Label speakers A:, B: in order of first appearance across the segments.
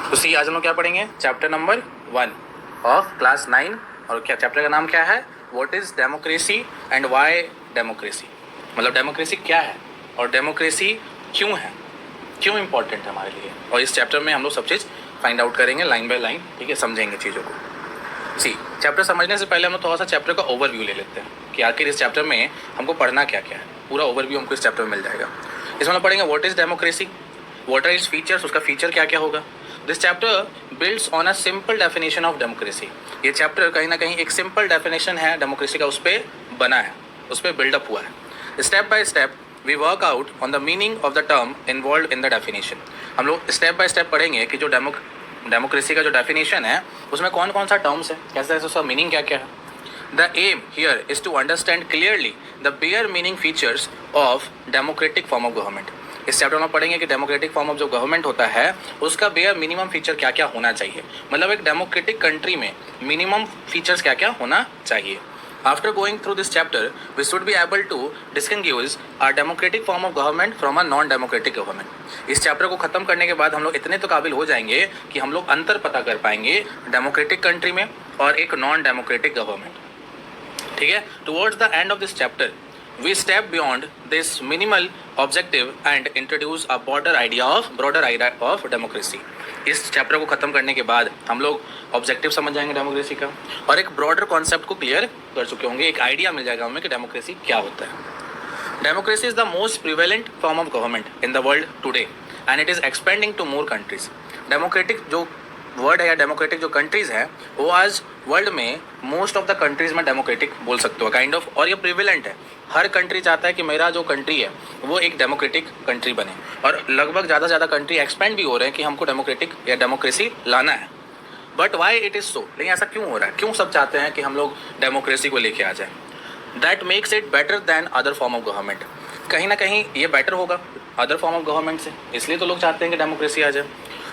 A: तो सी आज हम लोग क्या पढ़ेंगे, चैप्टर नंबर 1 ऑफ क्लास 9। और क्या चैप्टर का नाम क्या है, what is democracy and why democracy. मतलब डेमोक्रेसी क्या है और डेमोक्रेसी क्यों है, क्यों इंपॉर्टेंट है हमारे लिए। और इस चैप्टर में हम लोग सब चीज़ फाइंड आउट करेंगे लाइन बाय लाइन, ठीक है, समझेंगे चीज़ों को। सी चैप्टर समझने से पहले हम लोग थोड़ा सा चैप्टर का ओवरव्यू ले लेते हैं कि आखिर इस चैप्टर में हमको पढ़ना क्या क्या है। पूरा ओवरव्यू हमको इस चैप्टर में मिल जाएगा। इसमें हम पढ़ेंगे what is democracy, what are its features, उसका फीचर क्या क्या होगा। This chapter builds on a simple definition of democracy. ये चैप्टर कहीं ना कहीं एक सिंपल डेफिनेशन है डेमोक्रेसी का, उस पर बना है, उस पर बिल्डअप हुआ है। Step by step we work out on the meaning of the term involve in the definition. हम लोग स्टेप बाय स्टेप पढ़ेंगे कि जो डेमोक्रेसी का जो डेफिनेशन है उसमें कौन कौन सा टर्म्स है, कैसे कैसे उसका मीनिंग क्या क्या है। The aim here is to understand clearly the bare meaning features of democratic form of government. इस चैप्टर में पढ़ेंगे कि डेमोक्रेटिक फॉर्म ऑफ जो गवर्नमेंट होता है उसका बेयर मिनिमम फीचर क्या क्या होना चाहिए। मतलब एक डेमोक्रेटिक कंट्री में मिनिमम फीचर्स क्या क्या होना चाहिए। After going through this chapter, we should be able to distinguish a democratic form of government from a non-democratic government. इस चैप्टर को खत्म करने के बाद हम लोग इतने तो काबिल हो जाएंगे कि हम लोग अंतर पता कर पाएंगे डेमोक्रेटिक कंट्री में और एक नॉन डेमोक्रेटिक गवर्नमेंट, ठीक है। Towards the end of this chapter we step beyond this minimal objective and introduce a broader idea of democracy. इस चैप्टर को खत्म करने के बाद हम लोग ऑब्जेक्टिव समझ जाएंगे डेमोक्रेसी का और एक ब्रॉडर कॉन्सेप्ट को क्लियर कर चुके होंगे, एक आइडिया मिल जाएगा हमें कि डेमोक्रेसी क्या होता है। Democracy is the most prevalent form of government in the world today and it is expanding to more countries. Democratic जो वर्ड है या डेमोक्रेटिक जो कंट्रीज है वो आज वर्ल्ड में मोस्ट ऑफ द कंट्रीज में डेमोक्रेटिक बोल सकते हो काइंड ऑफ, और ये प्रिविलेंट है। हर कंट्री चाहता है कि मेरा जो कंट्री है वो एक डेमोक्रेटिक कंट्री बने और लगभग ज़्यादा से ज़्यादा कंट्री एक्सपेंड भी हो रहे हैं कि हमको डेमोक्रेटिक या डेमोक्रेसी लाना है। But why it is so, लेकिन ऐसा क्यों हो रहा है, क्यों सब चाहते हैं कि हम लोग डेमोक्रेसी को लेके आ जाए। That makes it better than other form of government. कहीं ना कहीं ये बेटर होगा अदर फॉर्म ऑफ गवर्नमेंट से, इसलिए तो लोग चाहते हैं कि डेमोक्रेसी आ जाए।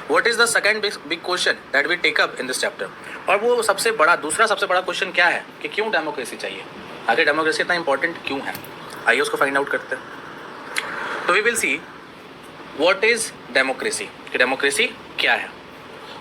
A: What is the second big question that we take up in this chapter? और वो दूसरा सबसे बड़ा क्वेश्चन क्या है कि क्यों डेमोक्रेसी चाहिए, आखिर डेमोक्रेसी इतना इंपॉर्टेंट क्यों है। आइए उसको फाइंड आउट करते हैं। तो we will see what is democracy, कि डेमोक्रेसी क्या है।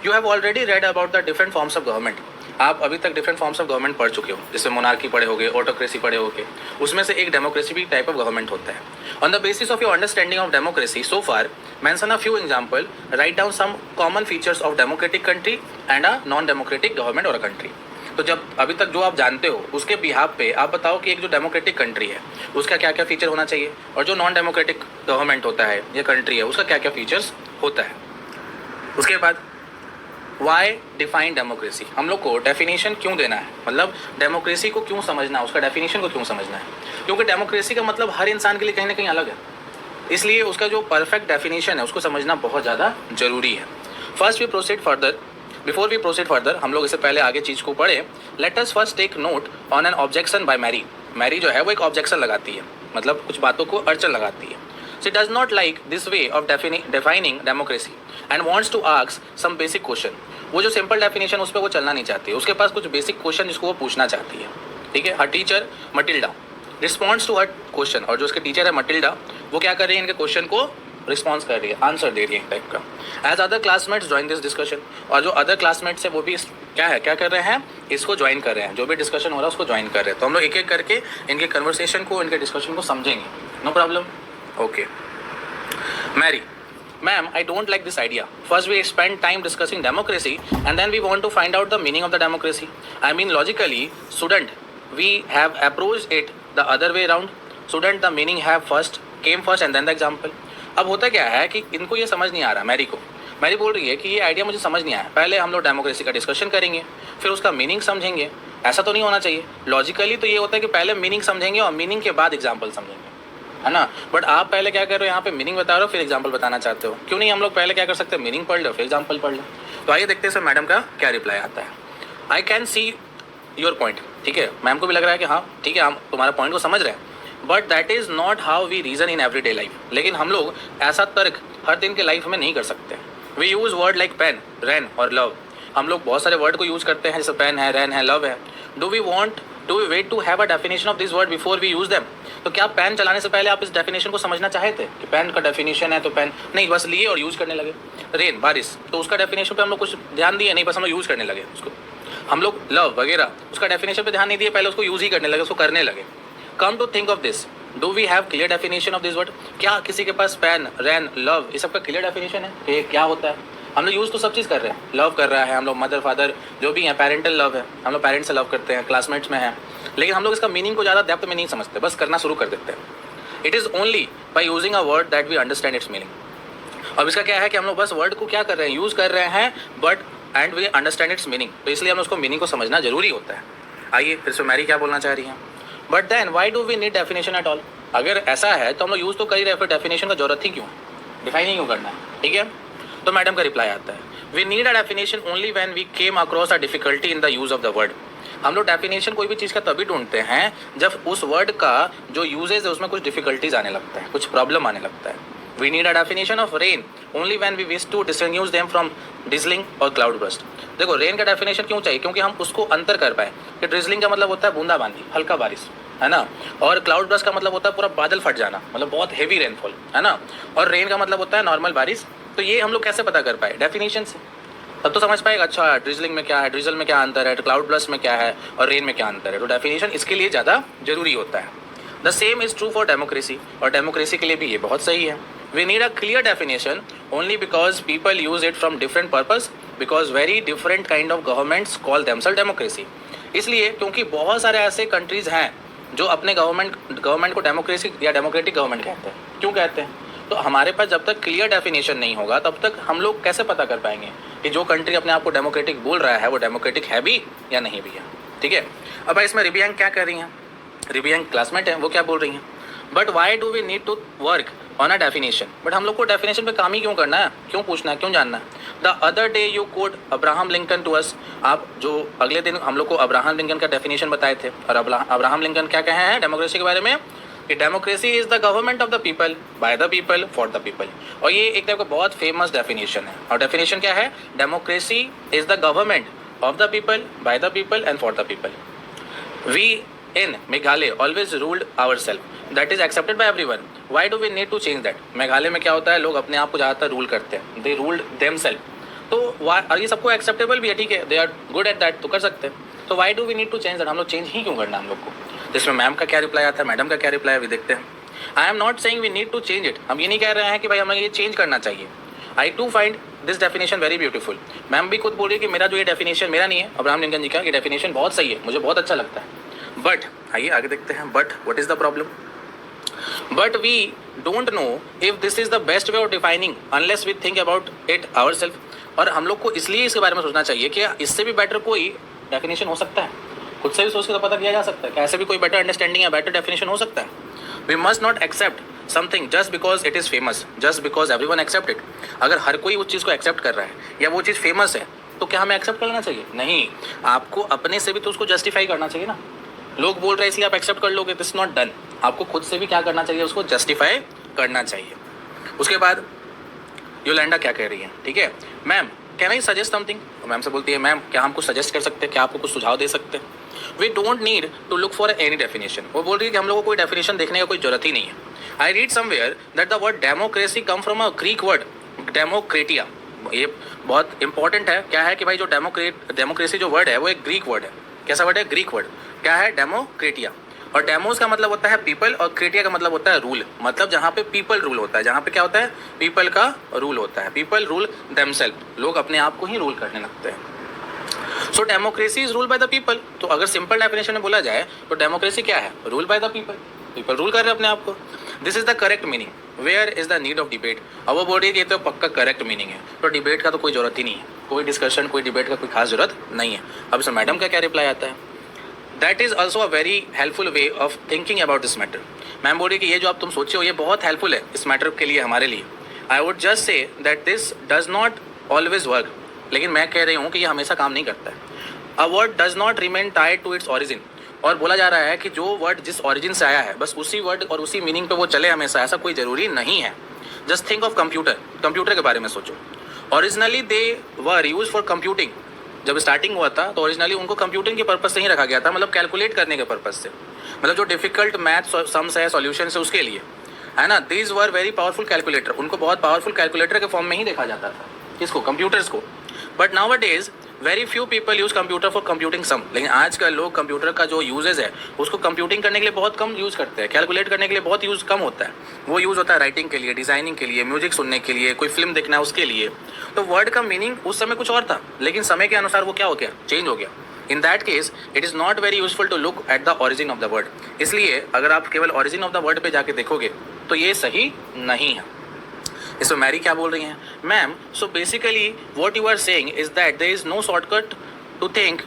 A: You have already read about the different forms of government. आप अभी तक डिफरेंट फॉर्म्स ऑफ गवर्नमेंट पढ़ चुके हो, जैसे मोनार्की पढ़े होगे, ऑटोक्रेसी पढ़े होगे, उसमें से एक डेमोक्रेसी भी टाइप ऑफ गवर्नमेंट होता है। On the basis of your understanding of democracy so far mention a few example, write down some common features of democratic country and a non democratic government और a country. तो जब अभी तक जो आप जानते हो उसके बिहाफ पे आप बताओ कि एक जो डेमोक्रेटिक कंट्री है उसका क्या क्या फीचर होना चाहिए और जो नॉन डेमोक्रेटिक गवर्नमेंट होता है या कंट्री है उसका क्या क्या फीचर्स होता है। उसके बाद वाई डिफाइन डेमोक्रेसी, हम लोग को डेफिनेशन क्यों देना है, मतलब डेमोक्रेसी को क्यों समझना है, उसका डेफिनेशन को क्यों समझना है। क्योंकि डेमोक्रेसी का मतलब हर इंसान के लिए कहीं ना कहीं अलग है, इसलिए उसका जो परफेक्ट डेफिनेशन है उसको समझना बहुत ज़्यादा जरूरी है। First we proceed further, before we proceed further हम लोग इससे पहले आगे चीज़ को पढ़े, let us first take note on an objection by Mary. Mary जो है वो एक ऑब्जेक्शन लगाती है, मतलब कुछ बातों को अड़चन लगाती है। She does not like this way of defining democracy and wants to ask some basic question. वो जो सिंपल डेफिनेशन उस पर वो चलना नहीं चाहती है, उसके पास कुछ बेसिक क्वेश्चन जिसको वो पूछना चाहती है, ठीक है। Her teacher Matilda responds to her question, और जो उसके टीचर है मटिल्डा वो क्या कर रही है, इनके क्वेश्चन को रिस्पॉन्स कर रही है, आंसर दे रही है टाइप का। As other classmates join this discussion, और जो अदर क्लासमेट्स है वो भी क्या कर रहे हैं, इसको ज्वाइन कर रहे हैं, जो भी डिस्कशन हो रहा है उसको ज्वाइन कर रहे हैं। तो हम लोग एक एक करके इनके कन्वर्सेशन को, इनके डिस्कशन को समझेंगे, no problem. Okay. Mary, ma'am, I don't like this idea. First we spend time discussing democracy and then we want to find out the meaning of the democracy. I mean logically, shouldn't we have approached it the other way around? Shouldn't the meaning have came first and then the example? अब होता क्या है कि इनको ये समझ नहीं आ रहा, मैरी को। मैरी बोल रही है कि ये आइडिया मुझे समझ नहीं आया, पहले हम लोग डेमोक्रेसी का डिस्कशन करेंगे फिर उसका मीनिंग समझेंगे। ऐसा तो नहीं होना चाहिए, लॉजिकली तो ये होता है कि पहले मीनिंग समझेंगे और मीनिंग के बाद एग्जाम्पल समझेंगे, है ना। बट आप पहले क्या कर रहे हो, यहाँ पे मीनिंग बता रहे हो फिर एग्जांपल बताना चाहते हो। क्यों नहीं हम लोग पहले क्या कर सकते हैं, मीनिंग पढ़ लो फिर एग्जांपल पढ़ लो। तो आइए देखते हैं सर मैडम का क्या रिप्लाई आता है। I can see your point, ठीक है, मैम को भी लग रहा है कि हाँ ठीक है हम तुम्हारा पॉइंट को समझ रहे हैं, but that is not how we reason in every day life. लेकिन हम लोग ऐसा तर्क हर दिन के लाइफ में नहीं कर सकते। We use word like pain, rain और लव। हम लोग बहुत सारे वर्ड को यूज़ करते हैं, जैसे पेन है, रैन है, लव है। Do we want do we wait to have a definition of this word before we use them? तो क्या पेन चलाने से पहले आप इस डेफिनेशन को समझना चाहे थे कि पेन का डेफिनेशन है तो पेन नहीं, बस लिए और यूज़ करने लगे। रेन, बारिश, तो उसका डेफिनेशन पे हम लोग कुछ ध्यान दिए नहीं, बस हम लोग यूज़ करने लगे उसको। हम लोग लव वगैरह उसका डेफिनेशन पे ध्यान नहीं दिए, पहले उसको यूज़ ही करने लगे, उसको करने लगे। Come to think of this, do we have clear definition of this word? क्या किसी के पास पेन, रेन, लव ये सब का क्लियर डेफिनेशन है कि क्या होता है? हम लोग यूज़ तो सब चीज़ कर रहे हैं, लव कर रहा है हम लोग, मदर फादर जो भी है, पेरेंटल लव है, हम लोग पेरेंट्स से लव करते हैं, क्लासमेट्स में है, लेकिन हम लोग इसका मीनिंग को ज़्यादा डेप्थ में नहीं समझते, बस करना शुरू कर देते हैं। It is only by using a word that we understand its meaning. अब इसका क्या है कि हम लोग बस वर्ड को क्या कर रहे हैं, यूज़ कर रहे हैं, but and we understand its meaning, तो इसलिए हमें उसको मीनिंग को समझना जरूरी होता है। आइए फिर से मैरी क्या बोलना चाह रही हैं। But then why do we need definition at all? अगर ऐसा है तो हम लोग यूज़ तो कर ही रहे, फिर डेफिनेशन का जरूरत ही क्यों है, डिफाइन ही क्यों करना है? ठीक है, तो मैडम का रिप्लाई आता है, we need a definition only when we came across a difficulty in the use of the word. हम लोग डेफिनेशन कोई भी चीज़ का तभी ढूंढते हैं जब उस वर्ड का जो यूजेज है उसमें कुछ डिफिकल्टीज आने लगता है, कुछ प्रॉब्लम आने लगता है। We need a definition of rain only when we wish to distinguish them from drizzling और क्लाउड बर्स्ट। देखो रेन का डेफिनेशन क्यों चाहिए, क्योंकि हम उसको अंतर कर पाए कि ड्रिजलिंग का मतलब होता है बूंदाबांदी, हल्का बारिश, है ना, और क्लाउड बर्स्ट का मतलब होता है पूरा बादल फट जाना, मतलब बहुत हेवी रेनफॉल, है ना, और रेन का मतलब होता है नॉर्मल बारिश। तो ये हम लोग कैसे पता कर पाए? डेफिनेशन से। तब तो समझ पाएगा, अच्छा ड्रिजलिंग में क्या है, ड्रिजल में क्या अंतर है, क्लाउड ब्लस्ट में क्या है, और रेन में क्या अंतर है। तो डेफिनेशन इसके लिए ज़्यादा जरूरी होता है। The same is true for democracy, और डेमोक्रेसी के लिए भी ये बहुत सही है। We need a clear definition only because people use it from different purpose, because very different kind of governments call themself democracy. इसलिए क्योंकि बहुत सारे ऐसे कंट्रीज़ हैं जो अपने गवर्नमेंट को डेमोक्रेसी या डेमोक्रेटिक गवर्नमेंट कहते हैं। क्यों कहते हैं? तो हमारे पास जब तक क्लियर डेफिनेशन नहीं होगा तब तक हम लोग कैसे पता कर पाएंगे कि जो कंट्री अपने आप को डेमोक्रेटिक बोल रहा है वो डेमोक्रेटिक है भी या नहीं भी है। ठीक है, अब इसमें रिबियांग क्या कर रही हैं? रिबियांग क्लासमेट है, वो क्या बोल रही हैं? But why do we need to work on a definition? But हम लोग को डेफिनेशन पे काम ही क्यों करना है, क्यों पूछना है, क्यों जानना है? The other day you quote Abraham Lincoln to us. आप जो अगले दिन हम लोग को अब्राहम लिंकन का डेफिनेशन बताए थे, और अब्राहम लिंकन क्या कहे हैं डेमोक्रेसी के बारे में कि democracy is the government of the people, by the people, for the people. और ये एक टाइप का बहुत फेमस डेफिनेशन है। और डेफिनेशन क्या है? Democracy is the government of the people, by the people and for the people. We in Meghalaya always ruled ourselves. That is accepted by everyone. Why do we need to change that? Meghalaya में क्या होता है, लोग अपने आप को ज़्यादातर rule करते हैं, they ruled themselves. तो और ये सबको एक्सेप्टेबल भी है, ठीक है, they are good at that, तो कर सकते हैं। तो why do we need to change that? हम लोग चेंज ही क्यों करना हम लोग को? जिसमें मैम का क्या रिप्लाई आता है, मैडम का क्या रिप्लाई है, अभी देखते हैं। I am not saying we need to change it. हम ये नहीं कह रहे हैं कि भाई हमें ये चेंज करना चाहिए। I to find this definition very beautiful. Ma'am भी खुद बोल रही है कि मेरा जो ये डेफिनेशन, मेरा नहीं है, अब्राहम लिंकन जी का, ये डेफिनेशन बहुत सही है, मुझे बहुत अच्छा लगता है। बट आइए आगे देखते हैं, but what is the problem? But we don't know if this is the best way of defining unless we think about it our self. और हम लोग को इसलिए इसके बारे में सोचना चाहिए कि इससे भी बेटर कोई डेफिनेशन हो सकता है। खुद से भी सोच के तो पता किया जा सकता है कि ऐसे भी कोई बेटर अंडरस्टैंडिंग या बेटर डेफिनेशन हो सकता है। We must not accept something just because it is famous, just because everyone accept it. अगर हर कोई उस चीज़ को एक्सेप्ट कर रहा है या वो चीज़ फेमस है तो क्या हमें एक्सेप्ट करना चाहिए? नहीं, आपको अपने से भी तो उसको जस्टिफाई करना चाहिए ना। लोग बोल रहे हैं इसलिए आप एक्सेप्ट कर लोगे, दिस नॉट डन। आपको खुद से भी क्या करना चाहिए, उसको जस्टिफाई करना चाहिए। उसके बाद योलेंडा क्या कह रही है, ठीक है, ma'am can I suggest something? Ma'am से बोलती है, मैम क्या हम कुछ सजेस्ट कर सकते हैं, क्या आपको कुछ सुझाव दे सकते हैं? We don't need to look for any definition. वो बोल रही है कि हम लोग को कोई डेफिनेशन देखने का कोई जरूरत ही नहीं है। I read somewhere that the word democracy come from a Greek word demokratia. ये बहुत इंपॉर्टेंट है। क्या है कि भाई जो डेमोक्रेसी जो वर्ड है वो एक ग्रीक वर्ड है। कैसा वर्ड है? Greek word. क्या है? डेमोक्रेटिया। और डेमोस का मतलब होता है पीपल, और क्रेटिया का मतलब होता है रूल। मतलब जहाँ पे पीपल रूल होता है, जहाँ पे क्या होता है, पीपल का रूल होता है। पीपल रूल देमसेल्फ, लोग अपने आप को ही रूल करने लगते हैं। So democracy is rule by the people. तो अगर सिंपल डेफिनेशन में बोला जाए तो डेमोक्रेसी क्या है? Rule by the people. People rule कर रहे हैं अपने आप को। This is the correct meaning. Where is the need of debate? अब वो बोल रही है कि ये तो पक्का करेक्ट मीनिंग है, तो डिबेट का तो कोई जरूरत ही नहीं है, कोई डिस्कशन, कोई डिबेट का कोई खास जरूरत नहीं है। अब इसमें मैडम का क्या रिप्लाई आता है? That is also a very helpful way of thinking about this matter. Ma'am बोल रही है कि ये जो आप तुम सोचे हो ये बहुत हेल्पफुल है इस मैटर के लिए, हमारे लिए। I would just say that this does not always work. लेकिन मैं कह रही हूँ कि ये हमेशा काम नहीं करता है। A word does not remain tied to its origin. और बोला जा रहा है कि जो वर्ड जिस ऑरिजिन से आया है बस उसी वर्ड और उसी मीनिंग पे वो चले हमेशा, ऐसा कोई ज़रूरी नहीं है। Just think of computer. Computer के बारे में सोचो। Originally they were use for computing, जब स्टार्टिंग हुआ था तो ओरिजिनली उनको कंप्यूटिंग के पर्पज से ही रखा गया था, मतलब कैलकुलेट करने के पर्पज से, मतलब जो डिफिकल्ट मैथ्स सम्स है, सॉल्यूशंस है, उसके लिए, है ना। These were very powerful calculator, उनको बहुत पावरफुल कैलकुलेटर के फॉर्म में ही देखा जाता था, किसको, कंप्यूटर्स को। But nowadays very few people use computer for computing sum, लेकिन आजकल लोग कंप्यूटर का जो यूजेज है उसको कंप्यूटिंग करने के लिए बहुत कम यूज़ करते हैं, कैलकुलेट करने के लिए बहुत यूज़ कम होता है। वो यूज़ होता है राइटिंग के लिए, डिज़ाइनिंग के लिए, म्यूजिक सुनने के लिए, कोई फिल्म देखना है उसके लिए। तो वर्ड का मीनिंग उस समय कुछ और था, लेकिन समय के अनुसार वो क्या हो गया, चेंज हो गया। In that case it is not very useful to look at the origin of the word. इसलिए अगर आप केवल ओरिजिन ऑफ द वर्ड पे जाके देखोगे तो ये सही नहीं है। इसमें मैरी क्या बोल रही हैं, ma'am, so basically what you are saying is that there is no shortcut to think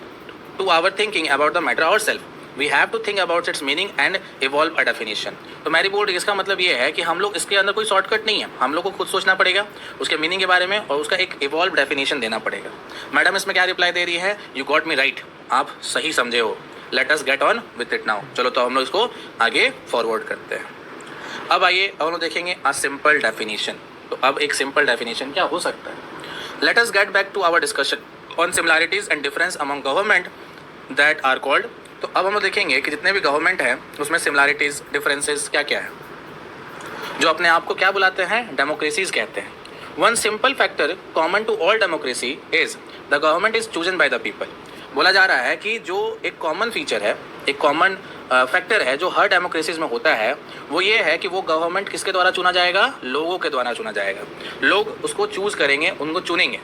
A: to our thinking about the matter ourself, we have to think about its meaning and evolve a definition. तो Mary बोल रही है, इसका मतलब ये है कि हम लोग, इसके अंदर कोई शॉर्टकट नहीं है, हम लोग को खुद सोचना पड़ेगा उसके मीनिंग के बारे में और उसका एक इवॉल्व डेफिनेशन देना पड़ेगा। मैडम इसमें क्या रिप्लाई दे रही है, यू गॉट मी राइट, आप सही समझे हो, late us get on with it now. चलो तो हम लोग इसको आगे फॉरवर्ड करते हैं। अब आइए हम लोग देखेंगे अ सिंपल डेफिनेशन। तो अब एक सिंपल डेफिनेशन क्या हो सकता है। Let us get back to our discussion on similarities and difference among government that are called. तो अब हम लोग देखेंगे कि जितने भी गवर्नमेंट हैं उसमें सिमिलैरिटीज, डिफरेंसेस क्या क्या है, जो अपने आप को क्या बुलाते हैं, डेमोक्रेसीज कहते हैं। One simple factor common to all democracy is the government is chosen by the people. बोला जा रहा है कि जो एक कॉमन फीचर है, एक कॉमन फैक्टर है जो हर डेमोक्रेसीज में होता है, वो ये है कि वो गवर्नमेंट किसके द्वारा चुना जाएगा, लोगों के द्वारा चुना जाएगा। लोग उसको चूज करेंगे, उनको चुनेंगे।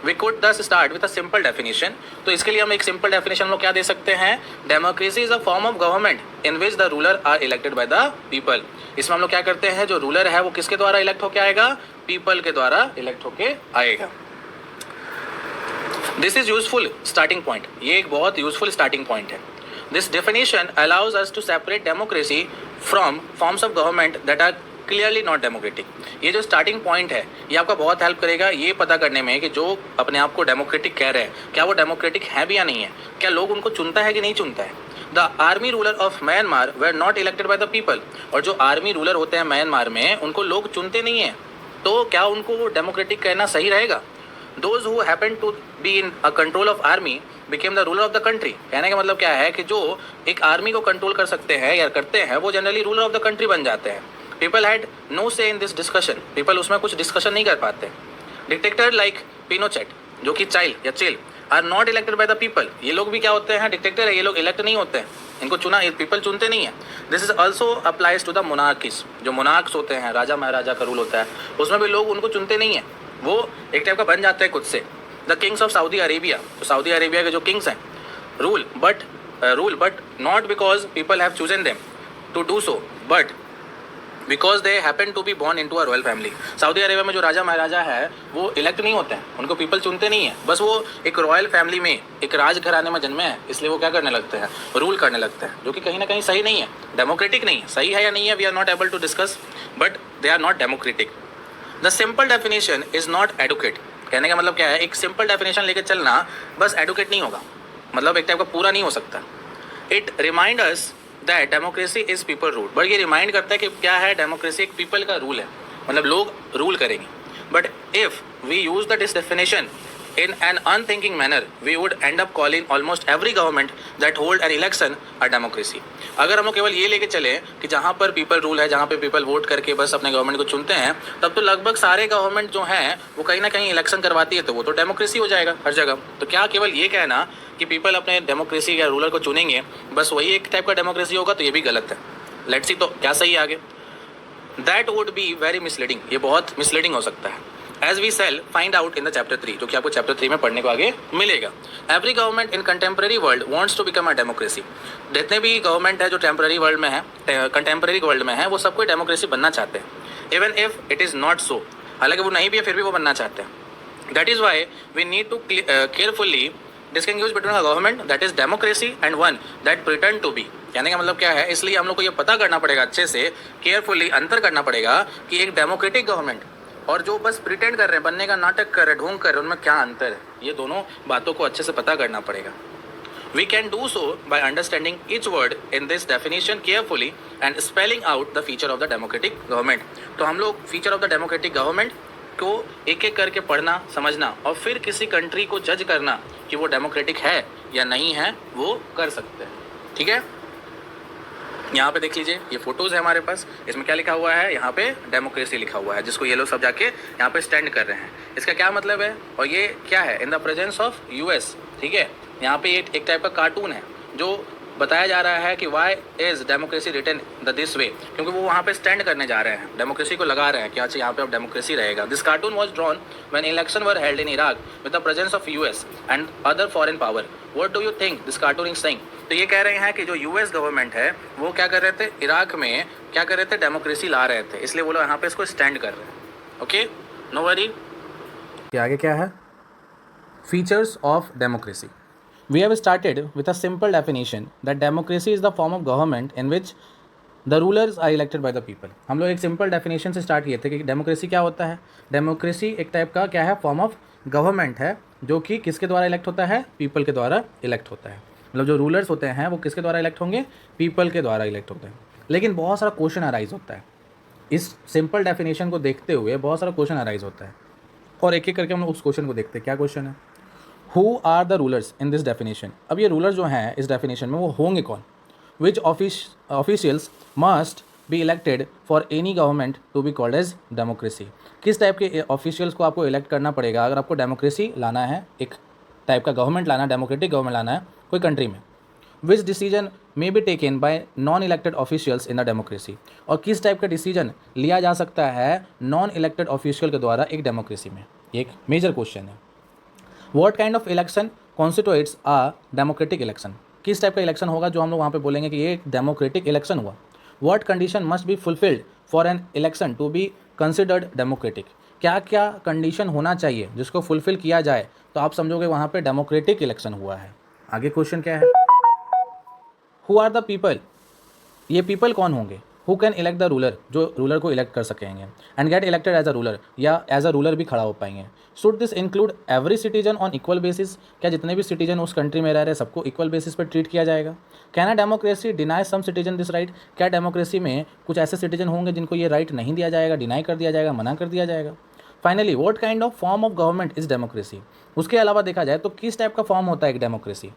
A: वी कुड दस start with a simple definition. तो इसके लिए हम एक सिंपल डेफिनेशन लोग क्या दे सकते हैं, democracy is a form of government in which the ruler are elected by the people. इसमें हम लोग क्या करते हैं, जो रूलर है वो किसके द्वारा इलेक्ट होकर आएगा, पीपल के द्वारा इलेक्ट होके आएगा। This is useful starting point, ये एक बहुत यूजफुल स्टार्टिंग पॉइंट है। This definition allows us to separate democracy from forms of government that are clearly not democratic. ये जो स्टार्टिंग पॉइंट है ये आपका बहुत हेल्प करेगा ये पता करने में कि जो अपने आप को डेमोक्रेटिक कह रहे हैं क्या वो डेमोक्रेटिक है भी या नहीं है, क्या लोग उनको चुनता है कि नहीं चुनता है। The army ruler of Myanmar were not elected by the people. और जो आर्मी रूलर होते हैं म्यांमार में उनको लोग चुनते नहीं हैं, तो क्या उनको डेमोक्रेटिक कहना सही रहेगा। Those who happen to be in a control of army became the ruler of the country। कहने का मतलब क्या है कि जो एक आर्मी को कंट्रोल कर सकते हैं या करते हैं वो generally ruler of the country बन जाते हैं। People had no say in this discussion। People उसमें कुछ डिस्कशन नहीं कर पाते। Dictator like Pinochet जो कि चाइल्ड या चेल are not elected by the people. ये लोग भी क्या होते हैं, डिक्टेटर है, ये लोग इलेक्ट नहीं होते हैं, इनको चुना पीपल चुनते नहीं है। This is also applies to the monarchies. जो मोनार्क्स होते हैं, राजा महाराजा का रूल होता है, उसमें भी लोग उनको चुनते नहीं है, वो एक टाइप का बन जाता है खुद से। The kings of Saudi Arabia, तो सऊदी अरेबिया के जो किंग्स हैं, rule but not because people have chosen them to do so but because they happen to be born into a royal family. Saudi Arabia में जो राजा महाराजा है वो elect नहीं होते हैं, उनको पीपल चुनते नहीं है, बस वो एक रॉयल फैमिली में, एक राज घराने में जन्मे हैं, इसलिए वो क्या करने लगते हैं, रूल करने लगते हैं, जो कि कहीं ना कहीं सही नहीं है, डेमोक्रेटिक नहीं है। सही है या नहीं है we are not able to discuss, but they are not democratic. The simple definition is not adequate. कहने का मतलब क्या है, एक सिंपल डेफिनेशन लेकर चलना बस एडुकेट नहीं होगा, मतलब एक टाइप का पूरा नहीं हो सकता। It remind us that democracy is people rule. But ये रिमाइंड करता है कि क्या है, डेमोक्रेसी एक पीपल का रूल है, मतलब लोग रूल करेंगे। But if we use the this definition in an unthinking manner we would end up calling almost every government that hold an election a democracy। अगर हम लोग केवल ये लेके चले कि जहाँ पर पीपल रूल है, जहाँ पे पीपल वोट करके बस अपने गवर्नमेंट को चुनते हैं, तब तो लगभग सारे गवर्नमेंट जो हैं वो कहीं ना कहीं इलेक्शन करवाती है, तो वो तो डेमोक्रेसी हो जाएगा हर जगह। तो क्या केवल ये कहना कि पीपल अपने डेमोक्रेसी या रूलर को चुनेंगे बस वही एक टाइप का डेमोक्रेसी होगा, तो ये भी गलत है। लेट्स सी तो क्या सही है आगे। That would be very misleading, ये बहुत मिसलीडिंग हो सकता है। As we shall find out in the chapter 3, जो कि आपको चैप्टर 3 में पढ़ने को आगे मिलेगा। Every government in contemporary world wants to become a democracy। जितने भी गवर्नमेंट है जो टेम्पररी वर्ल्ड में है, कंटेम्पररी वर्ल्ड में है, वो सब कोई डेमोक्रेसी बनना चाहते हैं। Even if it is not so, हालांकि वो नहीं भी है फिर भी वो बनना चाहते हैं। That is why we need to carefully distinguish between a government that is democracy and one that pretend to be। कहने का मतलब क्या है, इसलिए हम लोग को ये पता करना पड़ेगा अच्छे से, केयरफुली अंतर करना पड़ेगा कि एक डेमोक्रेटिक गवर्नमेंट और जो बस प्रिटेंड कर रहे हैं, बनने का नाटक कर रहे हैं, ढोंग कर रहे हैं, उनमें क्या अंतर है, ये दोनों बातों को अच्छे से पता करना पड़ेगा। We can do so by understanding each word in this definition carefully and spelling out the feature of the democratic government. तो हम लोग feature of the democratic government को एक एक करके पढ़ना, समझना और फिर किसी कंट्री को जज करना कि वो डेमोक्रेटिक है या नहीं है, वो कर सकते हैं। ठीक है, यहाँ पे देख लीजिए, ये फोटोज़ है हमारे पास, इसमें क्या लिखा हुआ है, यहाँ पे डेमोक्रेसी लिखा हुआ है, जिसको ये लोग सब जाके यहाँ पे स्टैंड कर रहे हैं। इसका क्या मतलब है, और ये क्या है, in the presence of US. ठीक है, यहाँ पे एक टाइप का कार्टून है जो बताया जा रहा है कि why is democracy written the this way, क्योंकि वो वहाँ पे स्टैंड करने जा रहे हैं, डेमोक्रेसी को लगा रहे हैं कि अच्छा यहाँ पे अब डेमोक्रेसी रहेगा। This cartoon was drawn when election were held in Iraq with the presence of US and other foreign power. What do you think this cartoon is saying? तो ये कह रहे हैं कि जो यूएस गवर्नमेंट है वो क्या कर रहे थे, इराक में क्या कर रहे थे, डेमोक्रेसी ला रहे थे, इसलिए वो लोग यहाँ पे इसको स्टैंड कर रहे हैं। Okay, no worry. आगे क्या है, features of democracy. We have started with a simple definition that democracy is the form of government in which the rulers are elected by the people। हम लोग एक सिंपल डेफिनेशन से start किए थे कि डेमोक्रेसी क्या होता है। डेमोक्रेसी एक टाइप का क्या है, फॉर्म ऑफ गवर्नमेंट है जो कि किसके द्वारा इलेक्ट होता है, पीपल के द्वारा इलेक्ट होता है। मतलब जो रूलर्स होते हैं वो किसके द्वारा इलेक्ट होंगे, पीपल के द्वारा इलेक्ट होते हैं। लेकिन बहुत सारा क्वेश्चन अराइज होता है, इस सिंपल डेफिनेशन को देखते हुए बहुत सारा क्वेश्चन अराइज होता है, और एक एक करके हम लोग उस क्वेश्चन को देखते हैं। क्या क्वेश्चन है, Who are the rulers in this definition? अब ये रूलर जो हैं इस डेफिनेशन में वो होंगे कौन? Which officials must be elected for any government to be called as democracy? किस टाइप के ऑफिशियल्स को आपको इलेक्ट करना पड़ेगा अगर आपको डेमोक्रेसी लाना है, एक टाइप का गवर्नमेंट लाना है, डेमोक्रेटिक गवर्नमेंट लाना है कोई कंट्री में? Which decision may be taken by non-elected officials in the democracy? और किस टाइप का डिसीजन लिया जा सकता है नॉन इलेक्टेड ऑफिशियल के द्वारा एक डेमोक्रेसी में? ये एक मेजर क्वेश्चन है। What kind of election constitutes a democratic election? किस टाइप का इलेक्शन होगा जो हम लोग वहाँ पे बोलेंगे कि ये एक डेमोक्रेटिक इलेक्शन हुआ? What condition must be fulfilled for an election to be considered democratic? क्या क्या कंडीशन होना चाहिए जिसको फुलफिल किया जाए तो आप समझोगे वहाँ पे डेमोक्रेटिक इलेक्शन हुआ है। आगे क्वेश्चन क्या है, Who are the people? ये पीपल कौन होंगे? Who can elect the ruler, जो रूलर को इलेक्ट कर सकेंगे, and get elected as a ruler, या एज अ रूलर भी खड़ा हो पाएंगे। Should this include every citizen on equal basis? क्या जितने भी सिटीजन उस कंट्री में रह रहे हैं सबको इक्वल बेसिस पर ट्रीट किया जाएगा? Can a democracy deny some citizen this right? क्या डेमोक्रेसी में कुछ ऐसे सिटीजन होंगे जिनको ये राइट नहीं दिया जाएगा, डिनाई कर दिया जाएगा, मना कर दिया जाएगा? Finally, what kind of form of government is democracy? उसके अलावा देखा जाए तो किस टाइप का फॉर्म होता है एक democracy?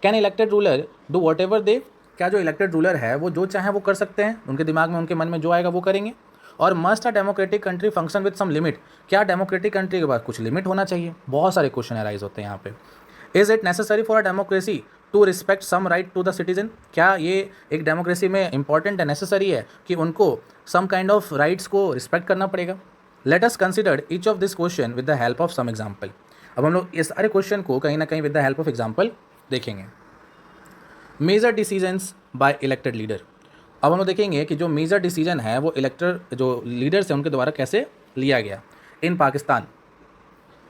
A: Can elected ruler do what ever they? क्या जो इलेक्टेड रूलर है वो जो चाहे वो कर सकते हैं, उनके दिमाग में उनके मन में जो आएगा वो करेंगे? और must a democratic country function with some limit? क्या डेमोक्रेटिक कंट्री के पास कुछ लिमिट होना चाहिए? बहुत सारे क्वेश्चन अराइज होते हैं यहाँ पे। Is it necessary for a democracy to respect some right to the citizen? क्या ये एक डेमोक्रेसी में इंपॉर्टेंट है, नेसेसरी है कि उनको सम काइंड ऑफ राइट्स को रिस्पेक्ट करना पड़ेगा? Let us consider each of this question with the help of some example. अब हम लोग इस सारे क्वेश्चन को कहीं ना कहीं with the help of example देखेंगे। Major decisions by elected leader. अब हम लोग देखेंगे कि जो मेजर डिसीजन है वो इलेक्टेड जो लीडर्स हैं उनके द्वारा कैसे लिया गया। इन पाकिस्तान,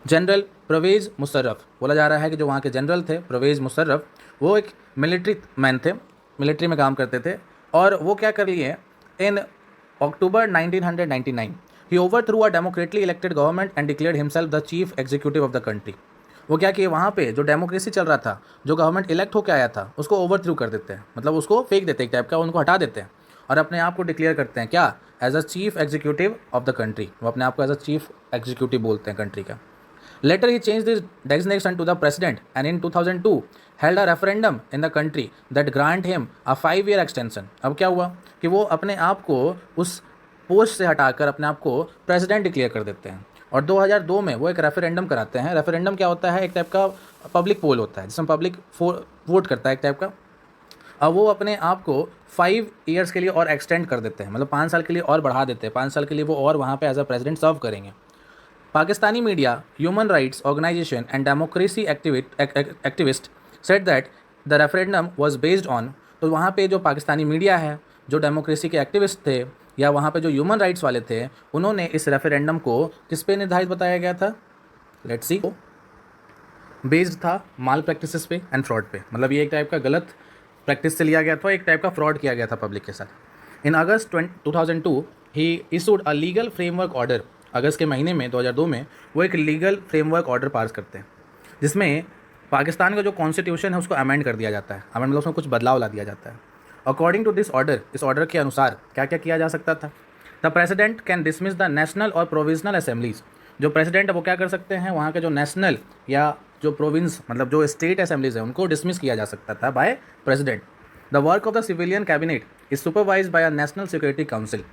A: जनरल परवेज़ मुशर्रफ, बोला जा रहा है कि जो वहाँ के जनरल थे परवेज़ मुशर्रफ, वो एक मिलिट्री मैन थे, मिलिट्री में काम करते थे, और वो क्या कर लिए, in October 1999 he overthrew a democratically elected government and declared himself the chief executive of the country. वो क्या किए, वहाँ पे जो डेमोक्रेसी चल रहा था, जो गवर्नमेंट इलेक्ट होकर आया था, उसको ओवरथ्रू कर देते हैं, मतलब उसको फेंक देते हैं एक टाइप का, उनको हटा देते हैं और अपने आप को डिक्लेयर करते हैं क्या, as a chief executive of the country. वो अपने आप को एज अ चीफ एग्जीक्यूटिव बोलते हैं कंट्री का। Later he change this designation to the president and in 2002 held a referendum in the country that grant him a 5 year extension. अब क्या हुआ कि वो अपने आप को उस पोस्ट से हटाकर अपने आप को प्रेसिडेंट डिक्लेयर कर देते हैं, और 2002 में वो एक रेफरेंडम कराते हैं। रेफरेंडम क्या होता है, एक टाइप का पब्लिक पोल होता है जिसमें पब्लिक वोट करता है एक टाइप का। अब वो अपने आप को 5 ईयर्स के लिए और एक्सटेंड कर देते हैं, मतलब 5 साल के लिए और बढ़ा देते हैं, 5 साल के लिए वो और वहाँ पे एज अ प्रेसिडेंट सर्व करेंगे। Pakistani media, human rights organization and democracy activist said that the referendum was based on. तो वहाँ पे जो पाकिस्तानी मीडिया है, जो डेमोक्रेसी के एक्टिविस्ट थे, या वहाँ पे जो ह्यूमन राइट्स वाले थे, उन्होंने इस रेफरेंडम को किस पे निर्धारित बताया गया था, लेट्स सी, बेस्ड था माल प्रैक्टिसेस पे एंड फ्रॉड पे। मतलब ये एक टाइप का गलत प्रैक्टिस से लिया गया था, एक टाइप का फ्रॉड किया गया था पब्लिक के साथ। In August 2002 he issued a legal framework order. अगस्त के महीने में 2002 में वो एक लीगल फ्रेमवर्क ऑर्डर पास करते हैं जिसमें पाकिस्तान का जो कॉन्स्टिट्यूशन है उसको अमेंड कर दिया जाता है। अमेंड मतलब उसमें कुछ बदलाव ला दिया जाता है। अकॉर्डिंग टू दिस ऑर्डर, इस ऑर्डर के अनुसार क्या क्या किया जा सकता था, the president can dismiss the national और प्रोविजनल असेंबलीज। जो प्रेसिडेंट है वो क्या कर सकते हैं, वहाँ के जो नेशनल या जो प्रोविंस मतलब जो स्टेट असेंबलीज है उनको डिसमिस किया जा सकता था by president. The work of the civilian cabinet is supervise by a national security council.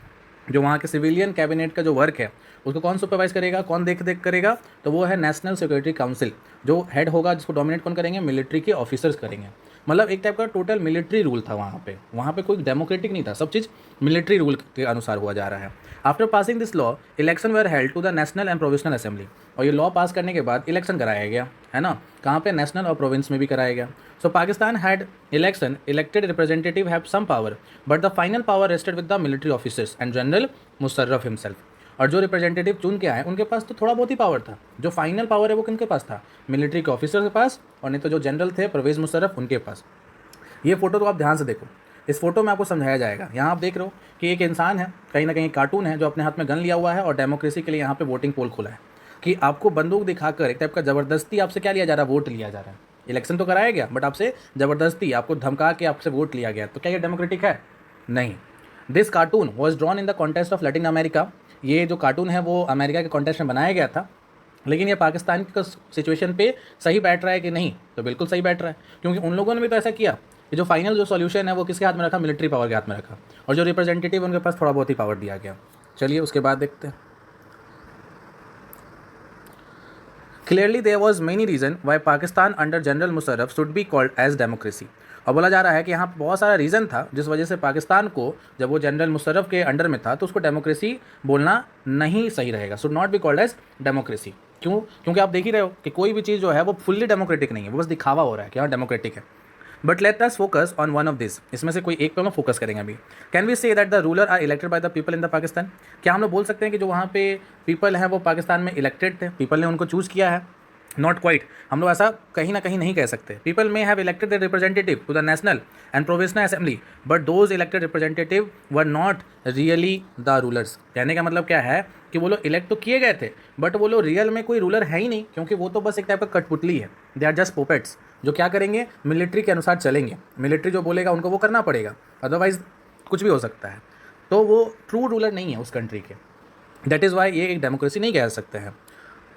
A: जो वहाँ के सिविलियन कैबिनेट का जो वर्क है उसको कौन सुपरवाइज करेगा, कौन देख देख करेगा, तो वो है नेशनल सिक्योरिटी काउंसिल। जो हेड होगा जिसको डोमिनेट कौन करेंगे, मिलिट्री के ऑफिसर्स करेंगे। मतलब एक टाइप का टोटल मिलिट्री रूल था वहाँ पे कोई डेमोक्रेटिक नहीं था, सब चीज़ मिलिट्री रूल के अनुसार हुआ जा रहा है। After passing this law election were held to the national and provincial assembly. और ये लॉ पास करने के बाद इलेक्शन कराया गया है ना, कहाँ पे, नेशनल और प्रोविंस में भी कराया गया। So Pakistan had election, elected representative have some power but the final power rested with the military officers and general Musharraf himself. और जो रिप्रेजेंटेटिव चुन के आए उनके पास तो थोड़ा बहुत ही पावर था, जो फाइनल पावर है वो किनके पास था, मिलिट्री के ऑफिसर के पास, और नहीं तो जो जनरल थे परवेज़ मुशर्रफ उनके पास। ये फोटो तो आप ध्यान से देखो, इस फोटो में आपको समझाया जाएगा। यहाँ आप देख रहे हो कि एक इंसान है, कहीं ना कहीं कार्टून है, जो अपने हाथ में गन लिया हुआ है और डेमोक्रेसी के लिए यहाँ पे वोटिंग पोल खोला है कि आपको बंदूक दिखाकर एक टाइप का ज़बरदस्ती आपसे क्या लिया जा रहा है, वोट लिया जा रहा है। इलेक्शन तो कराया गया बट आपसे ज़बरदस्ती, आपको धमका के आपसे वोट लिया गया, तो क्या ये डेमोक्रेटिक है? नहीं। This cartoon was drawn in the contest of Latin America. ये जो कार्टून है वो अमेरिका के कॉन्टेस्ट में बनाया गया था, लेकिन ये पाकिस्तान का सिचुएशन पे सही बैठ रहा है कि नहीं, तो बिल्कुल सही बैठ रहा है, क्योंकि उन लोगों ने भी तो ऐसा किया कि जो फाइनल जो सॉल्यूशन है वो किसके हाथ में रखा, मिलिट्री पावर के हाथ में रखा, और जो रिप्रेजेंटेटिव उनके पास थोड़ा बहुत ही पावर दिया गया। चलिए उसके बाद देखते हैं। Clearly there was many reason why Pakistan under general Musharraf should be called as democracy. और बोला जा रहा है कि यहाँ बहुत सारा रीज़न था जिस वजह से पाकिस्तान को, जब वो जनरल मुशर्रफ के अंडर में था, तो उसको डेमोक्रेसी बोलना नहीं सही रहेगा, should not be called as democracy. क्यों? क्योंकि आप देख ही रहे हो कि कोई भी चीज़ जो है वो फुल्ली डेमोक्रेटिक नहीं है, वो बस दिखावा हो रहा है कि हाँ डेमोक्रेटिक है। But let us focus on one of this, इसमें से कोई एक पे हम फोकस करेंगे अभी। Can we say that the ruler are elected by the people in the Pakistan? क्या हम लोग बोल सकते हैं कि जो वहाँ पे पीपल हैं वो पाकिस्तान में इलेक्टेड थे, पीपल ने उनको चूज़ किया है? नॉट क्वाइट, हम लोग ऐसा कहीं ना कहीं नहीं कह सकते। People may have elected the representative to the national and provincial assembly but those elected representative were not really the rulers. कहने का मतलब क्या है कि वो लोग इलेक्ट तो किए गए थे बट वो लोग रियल में कोई रूलर है ही नहीं, क्योंकि वो तो बस एक टाइप का कठपुतली है। दे आर जस्ट पोपेट्स, जो क्या करेंगे, मिलिट्री के अनुसार चलेंगे, मिलिट्री जो बोलेगा उनको वो करना पड़ेगा, अदरवाइज कुछ भी हो सकता है। तो वो ट्रू रूलर नहीं है उस कंट्री के। दैट इज़ वाई ये एक डेमोक्रेसी नहीं कह सकते हैं।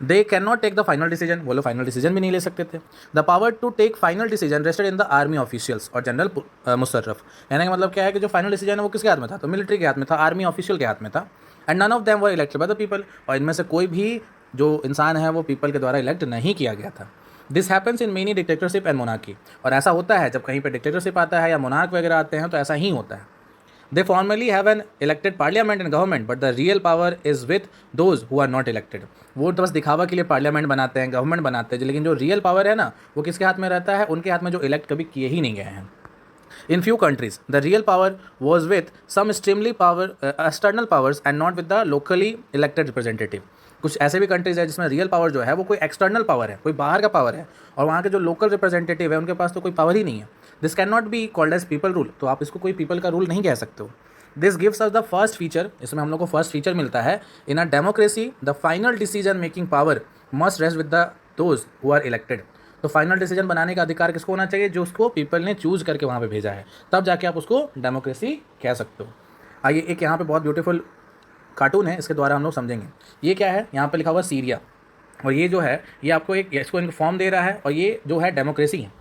A: They can not take the final decision, वो लोग फाइनल डिसीजन भी नहीं ले सकते थे। The power to take final decision rested in the army officials और जनरल मुशर्रफ। कहने का मतलब क्या है कि जो फाइनल डिसीजन है वो किसके हाथ में था, तो मिलिट्री के हाथ में था, आर्मी ऑफिशियल के हाथ में था। And none of them were elected by the people, और इनमें से कोई भी जो इंसान है वो पीपल के द्वारा इलेक्ट नहीं किया गया था। This happens in many dictatorship and monarchy. और ऐसा होता है जब कहीं पर डिक्टेटरशिप आता है या मोनार्क वगैरह आते हैं तो ऐसा ही होता है। They formally have an elected parliament and government, but the real power is with those who are not elected. वो तो बस दिखावा के लिए पार्लियामेंट बनाते हैं, गवर्नमेंट बनाते हैं, लेकिन जो रियल पावर है ना वो किसके हाथ में रहता है, उनके हाथ में जो इलेक्ट कभी किए ही नहीं गए हैं। In few countries, the real power was with some external powers and not with the locally elected representative. कुछ ऐसे भी कंट्रीज है जिसमें रियल पावर जो है वो कोई एक्सटर्नल पावर है, कोई बाहर का पावर है, और वहाँ के जो लोकल रिप्रेजेंटेटिव है उनके पास तो कोई पावर ही नहीं है। This can not be called as people rule, तो आप इसको कोई पीपल का रूल नहीं कह सकते हो। This gives us the first feature, इसमें हम लोग को फर्स्ट फीचर मिलता है, in a democracy the final decision making power must rest with the those who are elected. तो फाइनल डिसीजन बनाने का अधिकार किसको होना चाहिए, जो उसको पीपल ने चूज करके वहाँ पे भेजा है, तब जाके आप उसको डेमोक्रेसी कह सकते हो। आइए एक यहाँ पे बहुत ब्यूटीफुल कार्टून है, इसके द्वारा हम लोग समझेंगे। ये क्या है, यहाँ पे लिखा हुआ सीरिया, और ये जो है ये आपको इसको फॉर्म दे रहा है, और ये जो है डेमोक्रेसी है।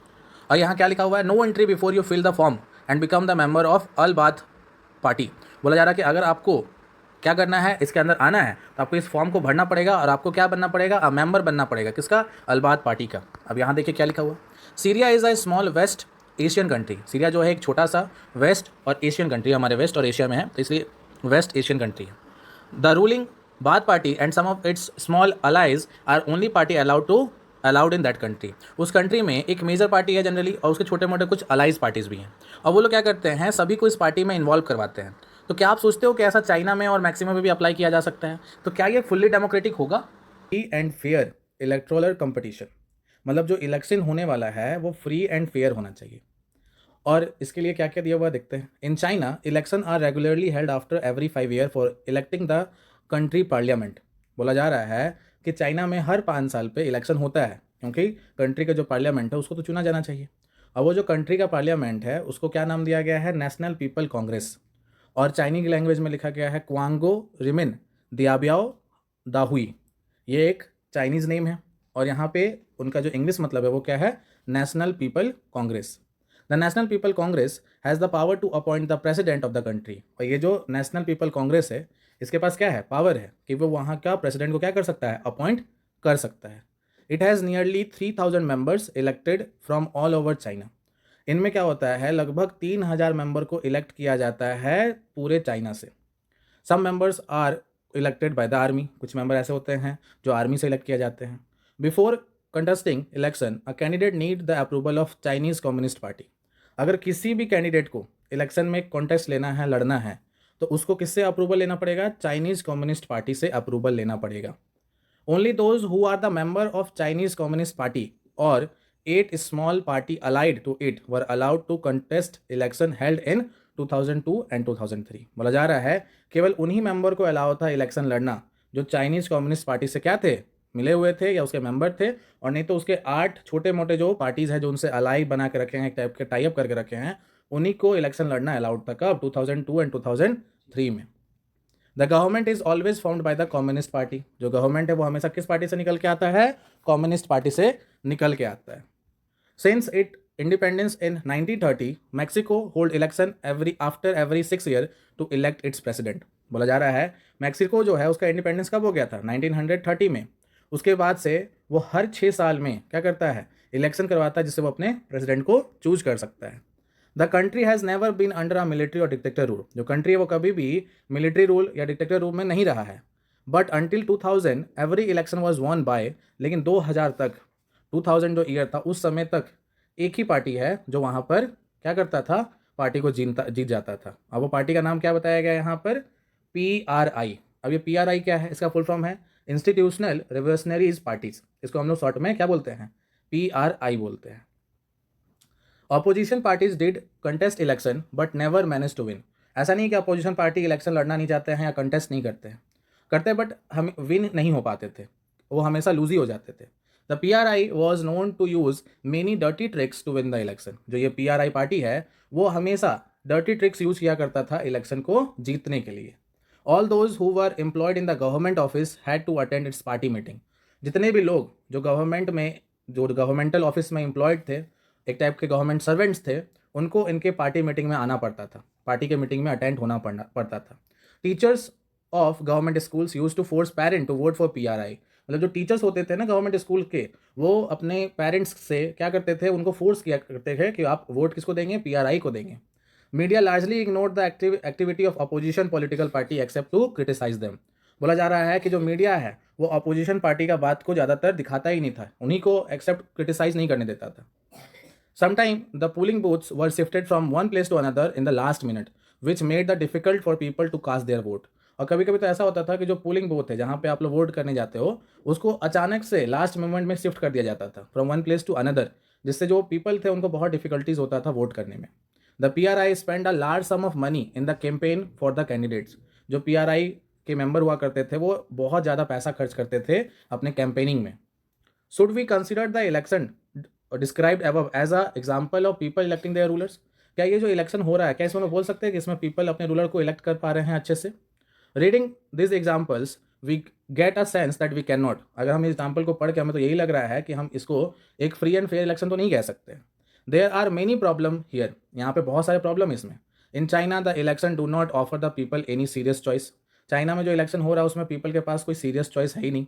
A: और यहाँ क्या लिखा हुआ है, no entry before you fill the form and become the member of al Baath party. बोला जा रहा है कि अगर आपको क्या करना है, इसके अंदर आना है, तो आपको इस फॉर्म को भरना पड़ेगा और आपको क्या बनना पड़ेगा, मेंबर बनना पड़ेगा, किसका, अलबात पार्टी का। अब यहाँ देखिए क्या लिखा हुआ, Syria is a small west Asian country. Syria जो है एक छोटा सा वेस्ट और एशियन कंट्री, हमारे वेस्ट और एशिया में है, तो इसलिए वेस्ट एशियन कंट्री है। The ruling Baath party and some of its small allies are only party allowed in that country. उस कंट्री में एक मेजर पार्टी है जनरली, और उसके छोटे मोटे कुछ अलाइज पार्टीज़ भी हैं, और वो लोग क्या करते हैं, सभी को इस पार्टी में इन्वॉल्व करवाते हैं। तो क्या आप सोचते हो कि ऐसा चाइना में और मैक्सिमम में भी अप्लाई किया जा सकता है? तो क्या ये फुल्ली डेमोक्रेटिक होगा? Free and fair electoral competition, मतलब जो इलेक्शन होने वाला है वो फ्री एंड फेयर होना चाहिए। और इसके लिए क्या क्या दिया हुआ देखते हैं। In China election are regularly held after every 5 year for electing the country parliament. बोला जा रहा है कि चाइना में हर 5 साल पे इलेक्शन होता है, क्योंकि कंट्री का जो पार्लियामेंट है उसको तो चुना जाना चाहिए। और वो जो कंट्री का पार्लियामेंट है उसको क्या नाम दिया गया है, नेशनल पीपल कांग्रेस, और चाइनीज लैंग्वेज में लिखा गया है क्वांगो रिमिन दियाबियाओ दाहुई। ये एक चाइनीज़ नेम है और यहाँ पे उनका जो इंग्लिश मतलब है वो क्या है, national people congress. The national people congress has the power to appoint the president of the country. और ये जो नेशनल पीपल कांग्रेस है इसके पास क्या है, पावर है कि वो वहाँ का प्रेसिडेंट को क्या कर सकता है, अपॉइंट कर सकता है। It has nearly 3000 members elected from all over China. इनमें क्या होता है, लगभग 3000 मेंबर को इलेक्ट किया जाता है पूरे चाइना से। Some members are elected by the army, कुछ मेंबर ऐसे होते हैं जो आर्मी से इलेक्ट किया जाते हैं। Before contesting election a candidate need the approval of Chinese communist party. अगर किसी भी कैंडिडेट को इलेक्शन में कॉन्टेस्ट लेना है, लड़ना है, तो उसको किससे अप्रूवल लेना पड़ेगा, चाइनीज़ कम्युनिस्ट पार्टी से अप्रूवल लेना पड़ेगा। Only those who are the member of Chinese communist party और 8 small party allied to it were allowed to contest election held in 2002 and 2003। बोला जा रहा है केवल उन्हीं मेंबर को अलाउ था इलेक्शन लड़ना जो चाइनीज़ कम्युनिस्ट पार्टी से क्या थे, मिले हुए थे या उसके मेंबर थे, और नहीं तो उसके 8 छोटे मोटे जो पार्टीज़ हैं जो उनसे अलाई बना के रखे हैं, एक टाइप के टाई अप करके रखे हैं, उन्हीं को इलेक्शन लड़ना अलाउड था। कब, 2002 एंड 2003 में। The government is always formed by the communist party. जो गवर्नमेंट है वो हमेशा किस पार्टी से निकल के आता है, कम्युनिस्ट पार्टी से निकल के आता है। Since it independence in 1930 Mexico hold election after every 6 year to elect its president. बोला जा रहा है मैक्सिको जो है उसका इंडिपेंडेंस कब हो गया था, 1930 में। उसके बाद से वो हर 6 साल में क्या करता है, इलेक्शन करवाता है जिससे वो अपने प्रेसिडेंट को चूज कर सकता है। The country has never been under a military or dictator rule. जो कंट्री है वो कभी भी मिलिट्री रूल या डिक्टेटर रूल में नहीं रहा है। But until 2000 every election was won by, लेकिन 2000 तक, 2000 जो ईयर था उस समय तक एक ही पार्टी है जो वहाँ पर क्या करता था, पार्टी को जीत जाता था। अब वो पार्टी का नाम क्या बताया गया यहाँ पर, PRI। अब ये PRI क्या है, इसका फुल फॉर्म है इंस्टीट्यूशनल रिवोल्यूशनरीज पार्टीज। इसको हम लोग शॉर्ट में क्या बोलते हैं, PRI बोलते हैं। Opposition parties did contest election but never manage to win. ऐसा नहीं कि अपोजिशन पार्टी इलेक्शन लड़ना नहीं चाहते हैं या कंटेस्ट नहीं करते हैं, करते बट हम विन नहीं हो पाते थे, वो हमेशा लूज ही हो जाते थे। The PRI was known to use many dirty tricks to win the election. जो ये PRI पार्टी है वो हमेशा डर्टी ट्रिक्स यूज किया करता था इलेक्शन को जीतने के लिए। All those who were employed in the government office had to attend its party meeting. जितने भी लोग जो गवर्नमेंट में, जो गवर्नमेंटल ऑफिस में एम्प्लॉयड थे, एक टाइप के गवर्नमेंट सर्वेंट्स थे, उनको इनके पार्टी मीटिंग में आना पड़ता था, पार्टी के मीटिंग में अटेंड होना पड़ता था। Teachers of government schools use to force parent to vote for PRI। मतलब जो टीचर्स होते थे ना गवर्नमेंट स्कूल के, वो अपने पेरेंट्स से क्या करते थे, उनको फोर्स किया करते थे कि आप वोट किसको देंगे, PRI को देंगे। Media largely ignored the activity of opposition political party except to criticise them. बोला जा रहा है कि जो मीडिया है वो अपोजिशन पार्टी का बात को ज़्यादातर दिखाता ही नहीं था, उन्हीं को एक्सेप्ट क्रिटिसाइज नहीं करने देता था। Sometime the polling booths were shifted from one place to another in the last minute, which made the difficult for people to cast their vote। और कभी कभी तो ऐसा होता था कि जो पोलिंग बूथ है जहाँ पे आप लोग वोट करने जाते हो, उसको अचानक से लास्ट मोमेंट में शिफ्ट कर दिया जाता था from one place to another, जिससे जो पीपल थे उनको बहुत डिफिकल्टीज होता था वोट करने में। The PRI spend a large some of money in the campaign for the candidates. जो PRI के मेंबर हुआ करते थे वो बहुत ज़्यादा पैसा खर्च करते थे अपने कैंपेनिंग में। Should we consider the election described above as a example of people electing their rulers. क्या ये जो इलेक्शन हो रहा है, क्या इसमें बोल सकते हैं कि इसमें पीपल अपने रूलर को इलेक्ट कर पा रहे हैं अच्छे से। Reading this examples we get a sense that we can not. अगर हम इस एग्जाम्पल को पढ़ के हमें तो यही लग रहा है कि हम इसको एक फ्री एंड फेयर इलेक्शन तो नहीं कह सकते। There are many problem here. यहाँ पे बहुत सारे प्रॉब्लम इसमें। In China the election do not offer the people any serious choice. China में जो इलेक्शन हो रहा है उसमें पीपल के पास कोई सीरियस चॉइस है ही नहीं,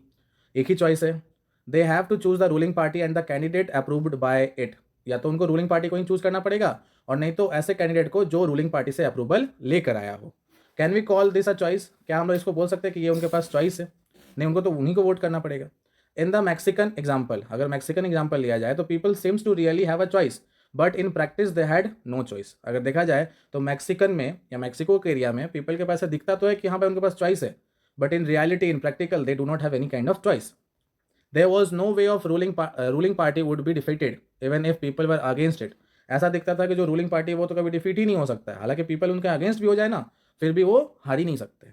A: एक ही चॉइस है। They have to choose the ruling party and the candidate approved by it. या तो उनको रूलिंग पार्टी को ही चूज करना पड़ेगा और नहीं तो ऐसे कैंडिडेट को जो रूलिंग पार्टी से अप्रूवल लेकर आया हो। Can we call this a choice. क्या हम लोग इसको बोल सकते हैं कि ये उनके पास चॉइस है? नहीं, उनको तो उन्हीं को वोट करना पड़ेगा। इन द मैक्सिकन एग्जाम्पल, अगर मैक्सिकन एग्जाम्पल लिया जाए तो people seems to really have a choice but in practice they had no choice. अगर देखा जाए तो मैक्सिकन में या मैक्सिको के एरिया में पीपल के पास दिखता तो है कि हाँ भाई उनके पास चॉइस है, but in reality in practical they do not have any kind of choice. There was no way of ruling party would be defeated even if people were against it। ऐसा दिखता था कि जो रूलिंग पार्टी है वो तो कभी defeat ही नहीं हो सकता है, हालांकि पीपल उनके अगेंस्ट भी हो जाए ना फिर भी वो हार ही नहीं सकते।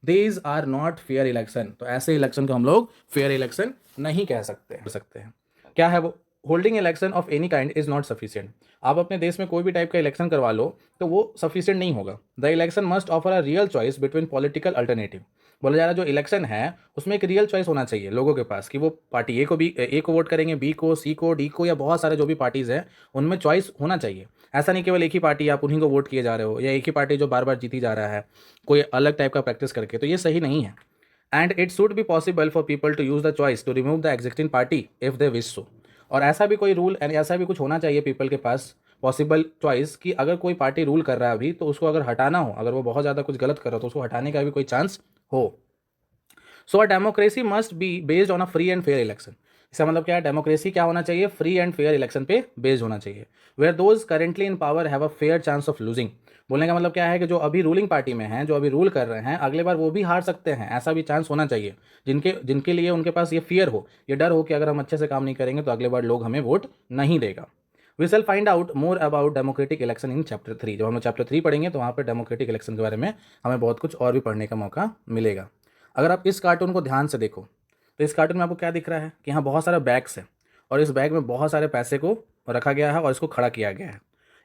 A: These are not fair election। तो ऐसे इलेक्शन को हम लोग फेयर इलेक्शन नहीं कह सकते हैं। क्या है वो? Holding election of any kind is not sufficient. आप अपने देश में कोई भी टाइप का इलेक्शन करवा लो तो वो सफिशिएंट नहीं होगा। The election must offer a real choice between political alternative. बोला जा रहा है जो इलेक्शन है उसमें एक रियल चॉइस होना चाहिए लोगों के पास कि वो पार्टी ए को वोट करेंगे, बी को, सी को, डी को, या बहुत सारे जो भी पार्टीज़ हैं उनमें चॉइस होना चाहिए। ऐसा नहीं केवल एक ही पार्टी आप उन्हीं को वोट किए जा रहे हो, या एक ही पार्टी जो बार बार जीती जा रहा है कोई अलग टाइप का प्रैक्टिस करके, तो ये सही नहीं है। And it should be possible for people to use the choice to remove the existing party if they wish so. और ऐसा भी कोई रूल एंड ऐसा भी कुछ होना चाहिए पीपल के पास पॉसिबल चॉइस कि अगर कोई पार्टी रूल कर रहा है अभी तो उसको अगर हटाना हो, अगर वो बहुत ज़्यादा कुछ गलत कर रहा हो तो उसको हटाने का भी कोई चांस हो। So a democracy must be based on a free and fair election. इसका मतलब क्या है, डेमोक्रेसी क्या होना चाहिए, फ्री एंड फेयर इलेक्शन पे बेस्ड होना चाहिए। Where those currently in power have a fair chance of losing. बोलने का मतलब क्या है कि जो अभी रूलिंग पार्टी में हैं, जो अभी रूल कर रहे हैं, अगले बार वो भी हार सकते हैं, ऐसा भी चांस होना चाहिए। जिनके जिनके लिए उनके पास ये फियर हो, ये डर हो कि अगर हम अच्छे से काम नहीं करेंगे तो अगले बार लोग हमें वोट नहीं देगा। We shall find out more about democratic election in chapter 3। जब हम चैप्टर 3 पढ़ेंगे तो वहाँ पर डेमोक्रेटिक इलेक्शन के बारे में हमें बहुत कुछ और भी पढ़ने का मौका मिलेगा। अगर आप इस कार्टून को ध्यान से देखो तो इस कार्टून में आपको क्या दिख रहा है कि यहाँ बहुत सारा बैग्स है और इस बैग में बहुत सारे पैसे को रखा गया है और इसको खड़ा किया गया है।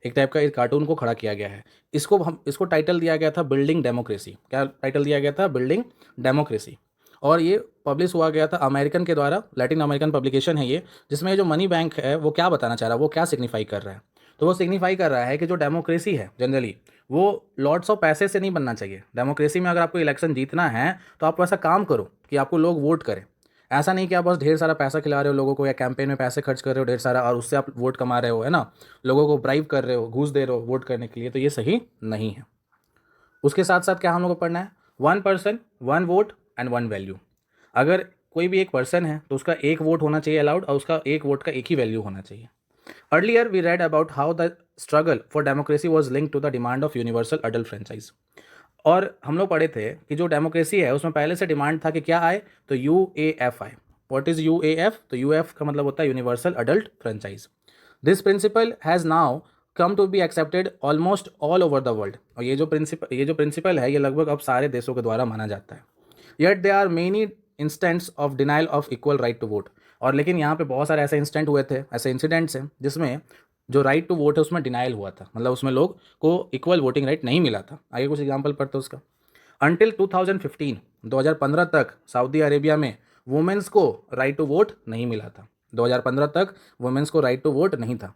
A: एक टाइप का इस कार्टून को खड़ा किया गया है। इसको टाइटल दिया गया था बिल्डिंग डेमोक्रेसी। क्या टाइटल दिया गया था, बिल्डिंग डेमोक्रेसी। और ये पब्लिश हुआ गया था अमेरिकन के द्वारा, लैटिन अमेरिकन पब्लिकेशन है ये, जिसमें जो मनी बैंक है वो क्या बताना चाह रहा है, वो क्या सिग्निफाई कर रहा है। तो वो सिग्निफाई कर रहा है कि जो डेमोक्रेसी है जनरली वो लॉट्स ऑफ पैसे से नहीं बनना चाहिए। डेमोक्रेसी में अगर आपको इलेक्शन जीतना है तो आप ऐसा काम करो कि आपको लोग वोट करें। ऐसा नहीं कि आप बस ढेर सारा पैसा खिला रहे हो लोगों को, या कैंपेन में पैसे खर्च कर रहे हो ढेर सारा और उससे आप वोट कमा रहे हो, है ना, लोगों को ब्राइब कर रहे हो, घूस दे रहे हो वोट करने के लिए, तो ये सही नहीं है। उसके साथ साथ क्या हम लोग को पढ़ना है, 1 पर्सन 1 वोट एंड 1 वैल्यू। अगर कोई भी एक पर्सन है तो उसका एक वोट होना चाहिए अलाउड, और उसका एक वोट का एक ही वैल्यू होना चाहिए। Earlier we read about how the struggle for democracy was link to the demand of universal adult franchise. और हम लोग पढ़े थे कि जो डेमोक्रेसी है उसमें पहले से डिमांड था कि क्या आए, तो UAF आए। What is UAF? तो UAF का मतलब होता है universal adult franchise. This principle has now come to be accepted almost all over the world. और ये जो प्रिंसिपल है ये लगभग अब सारे देशों के द्वारा माना जाता है। Yet they are many instances of denial of equal right to vote. और लेकिन यहाँ पे बहुत सारे ऐसे इंस्टेंट हुए थे, ऐसे इंसिडेंट्स हैं जिसमें जो राइट टू वोट है उसमें डिनाइल हुआ था, मतलब उसमें लोग को इक्वल वोटिंग राइट नहीं मिला था। आगे कुछ एग्जांपल पढ़ते उसका। अंटिल 2015 तक सऊदी अरेबिया में वुमेन्स को राइट टू वोट नहीं मिला था। 2015 तक वुमेन्स को राइट टू वोट नहीं था।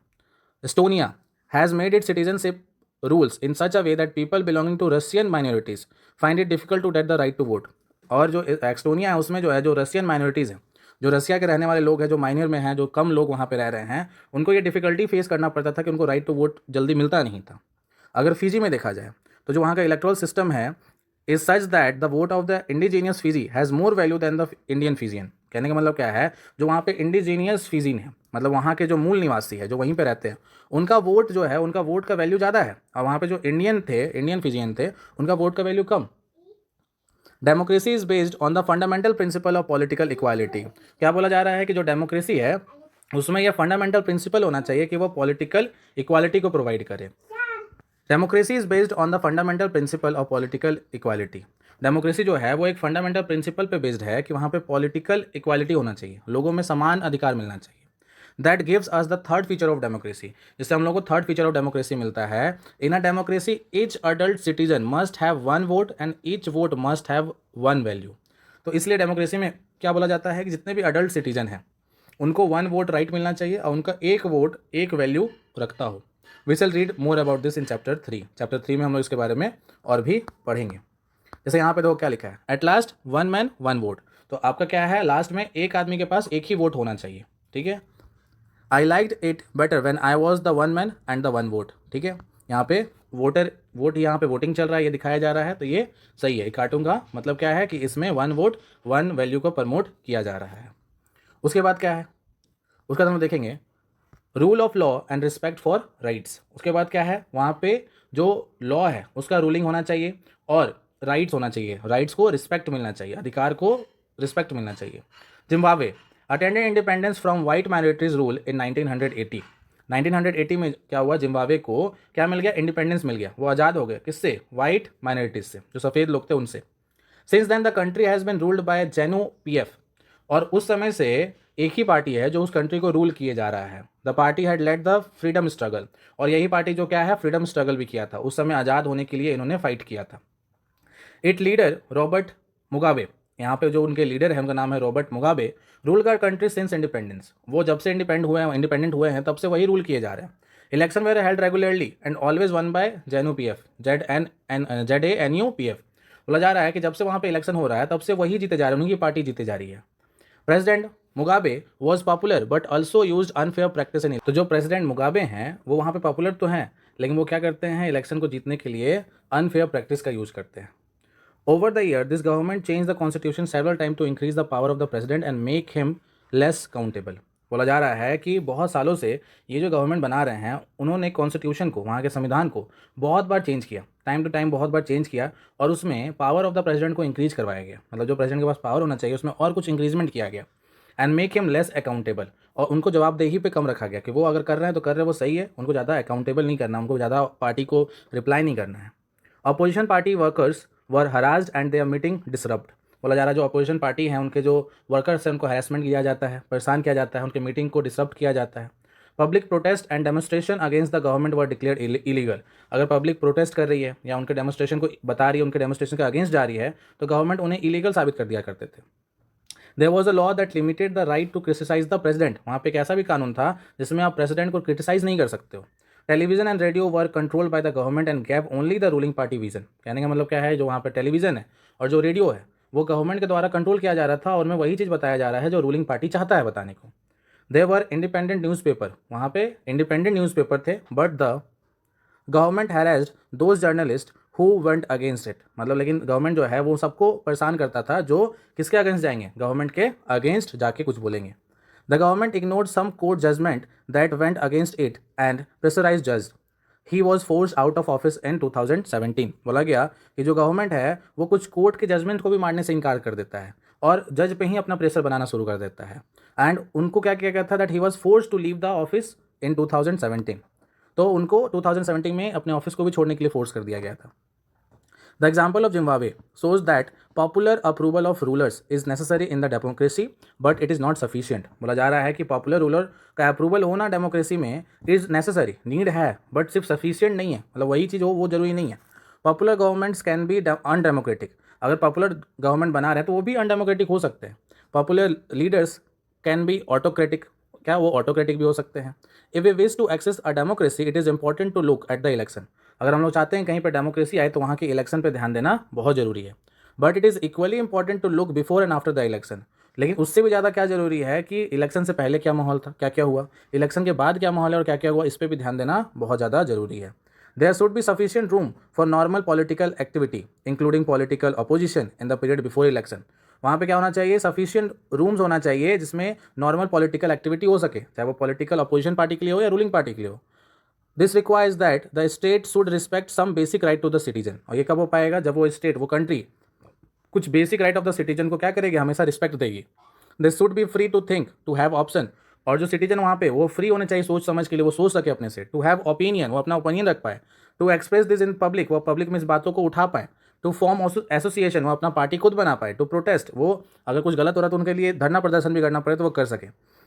A: Estonia has made it citizenship rules in such a way that people belonging to Russian minorities find it difficult to get the right to vote. और जो Estonia है उसमें जो है जो रशियन माइनॉरिटीज़ हैं, जो रसिया के रहने वाले लोग हैं, जो माइनर में हैं, जो कम लोग वहाँ पे रह रहे हैं, उनको ये डिफ़िकल्टी फेस करना पड़ता था कि उनको राइट टू वोट जल्दी मिलता नहीं था। अगर फिजी में देखा जाए तो जो वहाँ का इलेक्ट्रल सिस्टम है is such that the vote of the indigenous Fiji has more value than the Indian Fijian. कहने का मतलब क्या है, जो वहाँ पे इंडिजीनियस फिजिन है, मतलब वहाँ के जो मूल निवासी है, जो वहीं पे रहते हैं, उनका वोट जो है, उनका वोट का वैल्यू ज़्यादा है, और वहाँ पे जो इंडियन फिजियन थे, उनका वोट का value come. Democracy is based on the fundamental principle of political equality. क्या बोला जा रहा है कि जो डेमोक्रेसी है उसमें यह फंडामेंटल प्रिंसिपल होना चाहिए कि वो पॉलिटिकल इक्वालिटी को प्रोवाइड करे। Democracy is based on the fundamental principle of political equality. Democracy जो है वो एक फंडामेंटल प्रिंसिपल पे बेस्ड है कि वहाँ पे पॉलिटिकल इक्वालिटी होना चाहिए, लोगों में समान अधिकार मिलना चाहिए। That gives us the third feature of democracy. जिससे हम लोग को थर्ड फीचर ऑफ डेमोक्रेसी मिलता है। In a democracy each adult citizen must have 1 vote and each vote must have 1 value. तो इसलिए डेमोक्रेसी में क्या बोला जाता है कि जितने भी अडल्ट सिटीजन हैं उनको 1 वोट राइट मिलना चाहिए और उनका एक वोट एक वैल्यू रखता हो। We shall read more about this in chapter 3। Chapter 3 में हम लोग इसके बारे में और भी पढ़ेंगे। जैसे यहाँ पे देखो क्या लिखा है, एट लास्ट 1 मैन 1 वोट। तो आपका क्या है, लास्ट में एक आदमी के पास एक ही वोट होना चाहिए। ठीक है, I liked it better when I was the 1 man and the 1 vote. ठीक है, यहाँ पे यहाँ पे वोटिंग चल रहा है, ये दिखाया जा रहा है, तो ये सही है। कार्टून का मतलब क्या है कि इसमें 1 वोट 1 वैल्यू को प्रमोट किया जा रहा है। उसके बाद क्या है, उसका हम देखेंगे rule of law and respect for rights. उसके बाद क्या है, वहाँ पे जो लॉ है उसका रूलिंग होना चाहिए और राइट्स होना चाहिए, राइट्स को रिस्पेक्ट मिलना चाहिए, अधिकार को रिस्पेक्ट मिलना चाहिए। Zimbabwe attended independence from white minorities rule in 1980। 1980 में क्या हुआ, जिम्बाब्वे को क्या मिल गया, इंडिपेंडेंस मिल गया, वो आज़ाद हो गए। किससे, वाइट माइनॉरिटीज से, जो सफ़ेद लोग थे उनसे। Since then the country has been ruled by ZANU-PF। और उस समय से एक ही पार्टी है जो उस कंट्री को रूल किए जा रहा है। The party had led the freedom struggle. और यही पार्टी जो क्या है, फ्रीडम स्ट्रगल भी किया था, उस समय आज़ाद होने के लिए इन्होंने फाइट किया था। इट लीडर रॉबर्ट मुगाबे, यहाँ पे जो उनके लीडर हैं उनका नाम है रॉबर्ट मुगाबे, रूल कर कंट्री सिंस इंडिपेंडेंस। वो जब से इंडिपेंडेंट हुए हैं तब से वही रूल किए जा रहे हैं। Election were held regularly and always won by JNU-PF, ZANU-PF। बोला जा रहा है कि जब से वहाँ पे इलेक्शन हो रहा है तब से वही जीते जा रहे हैं, उनकी पार्टी जीते जा रही है। President Mugabe was popular but also use unfair practice in. तो जो प्रेसिडेंट मुगाबे हैं वो वहाँ पे पॉपुलर तो हैं, लेकिन वो क्या करते हैं, इलेक्शन को जीतने के लिए अनफेयर प्रैक्टिस का यूज करते हैं। Over the year this government change the constitution several time to increase the power of the president and make him less countable. बोला जा रहा है कि बहुत सालों से ये जो गवर्नमेंट बना रहे हैं उन्होंने कॉन्स्टिट्यूशन को, वहाँ के संविधान को बहुत बार चेंज किया, टाइम टू टाइम बहुत बार चेंज किया, और उसमें पावर ऑफ द प्रेसिडेंट को इंक्रीज करवाया गया। मतलब जो प्रेसिडेंट के पास पावर होना चाहिए उसमें और कुछ इंक्रीजमेंट किया गया। And make him less accountable, और उनको जवाबदेही पे कम रखा गया कि वो अगर कर रहे हैं तो कर रहे हैं, वो सही है, उनको ज़्यादा अकाउंटेबल नहीं करना, उनको ज़्यादा पार्टी को रिप्लाई नहीं करना है। Opposition party workers were harassed and their meeting disrupt. बोला जा रहा है जो अपोजिशन पार्टी है उनके जो वर्कर्स हैं उनको हैरेसमेंट किया जाता है, परेशान किया जाता है, उनके मीटिंग को डिसरप्ट किया जाता है। Public protest and demonstration against the government were declared illegal. अगर पब्लिक प्रोटेस्ट कर रही है या उनके डेमोस्ट्रेशन को बता रही है, उनके डेमोस्ट्रेशन के अगेंस्ट जा रही है, तो गवर्नमेंट उन्हें इलीगल साबित कर दिया करते थे। There was a law that limited the right to criticise the president. वहाँ पे एक ऐसा भी कानून था जिसमें आप प्रेसिडेंट को क्रिटिसाइज नहीं कर सकते हो। Television and radio were controlled by the government and gave only the ruling party vision. कहने का मतलब क्या है, जो वहाँ पे टेलीविजन है और जो रेडियो है वो गवर्नमेंट के द्वारा कंट्रोल किया जा रहा था, और उनमें वही चीज़ बताया जा रहा है जो रूलिंग पार्टी चाहता है बताने को। दे वर इंडिपेंडेंट न्यूज़पेपर, वहाँ पे इंडिपेंडेंट न्यूज़पेपर थे, but the government harassed those journalist who went against it. मतलब लेकिन गवर्नमेंट जो है वो सबको परेशान करता था जो किसके अगेंस्ट जाएंगे, गवर्नमेंट के अगेंस्ट जाके कुछ बोलेंगे। The government ignored some court judgment that went against it and pressurized जज। He was force out of office in 2017। बोला गया कि जो गवर्नमेंट है वो कुछ कोर्ट के जजमेंट को भी मानने से इनकार कर देता है और जज पे ही अपना प्रेशर बनाना शुरू कर देता है। एंड उनको क्या किया गया था, that he was force to leave the office in 2017। तो उनको 2017 में अपने ऑफिस को भी छोड़ने के लिए फोर्स कर दिया गया था। The example of Zimbabwe shows that popular approval of rulers is necessary in the democracy but it is not sufficient. बोला जा रहा है कि पॉपुलर रूलर का अप्रूवल होना डेमोक्रेसी में इज नेसेसरी, नीड है, बट सिर्फ सफिशिएंट नहीं है, मतलब वही चीज़ हो वो जरूरी नहीं है। Popular governments can be undemocratic. अगर पॉपुलर गवर्नमेंट बना रहे हैं तो वो भी अनडेमोक्रेटिक हो सकते हैं। Popular leaders can be autocratic, क्या वो ऑटोक्रेटिक भी हो सकते हैं। If we wish to access a democracy it is important to look at the election. अगर हम लोग चाहते हैं कहीं पर डेमोक्रेसी आए तो वहाँ के इलेक्शन पे ध्यान देना बहुत ज़रूरी है। But it is equally important to look before and after the election. लेकिन उससे भी ज़्यादा क्या ज़रूरी है कि इलेक्शन से पहले क्या माहौल था, क्या क्या हुआ, इलेक्शन के बाद क्या माहौल है और क्या क्या हुआ, इस पर भी ध्यान देना बहुत ज़्यादा ज़रूरी है। There should be sufficient room for normal political activity including political opposition in the period before election. वहाँ पे क्या होना चाहिए, सफिशिएंट रूम्स होना चाहिए जिसमें नॉर्मल पॉलिटिकल एक्टिविटी हो सके, चाहे वो पॉलिटिकल अपोजिशन पार्टी के लिए हो या रूलिंग पार्टी के लिए हो। This requires that the state should respect some basic right to the citizen. और ये कब हो पाएगा, जब वो स्टेट, वो कंट्री कुछ basic right of the citizen को क्या करेगी, हमेशा रिस्पेक्ट देगी। This should be free to think, to have option. और जो सिटीजन वहाँ पे वो फ्री होने चाहिए सोच समझ के लिए, वो सोच सके अपने से। टू हैव ओपिनियन, वो अपना ओपिनियन रख पाए। To express this in public, वो पब्लिक में इस बातों को उठा पाए। टू फॉर्म एसोसिएशन, वो अपना पार्टी खुद बना पाए। टू प्रोटेस्ट, वो अगर कुछ गलत हो रहा है तो उनके लिए धरना प्रदर्शन भी करना पड़े तो वो कर सके।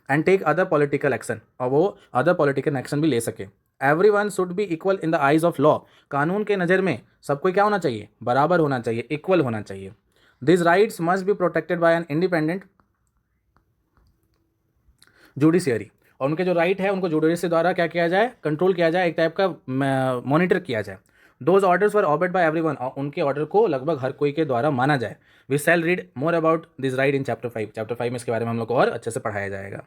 A: And take other political action, और वो अदर पॉलिटिकल एक्शन भी ले सके। Everyone should be equal in the eyes of law. कानून के नज़र में सबको क्या होना चाहिए, बराबर होना चाहिए, इक्वल होना चाहिए। This rights must be protected by an independent judiciary. और उनके जो राइट है उनको जुडिशरी द्वारा क्या किया जाए, कंट्रोल किया जाए, एक टाइप का मॉनिटर किया जाए। Those orders were obeyed by everyone, और उनके ऑर्डर को लगभग हर कोई के द्वारा माना जाए। We shall read more about this right in chapter 5। Chapter 5 में इसके बारे में हम लोग को और अच्छे से पढ़ाया जाएगा।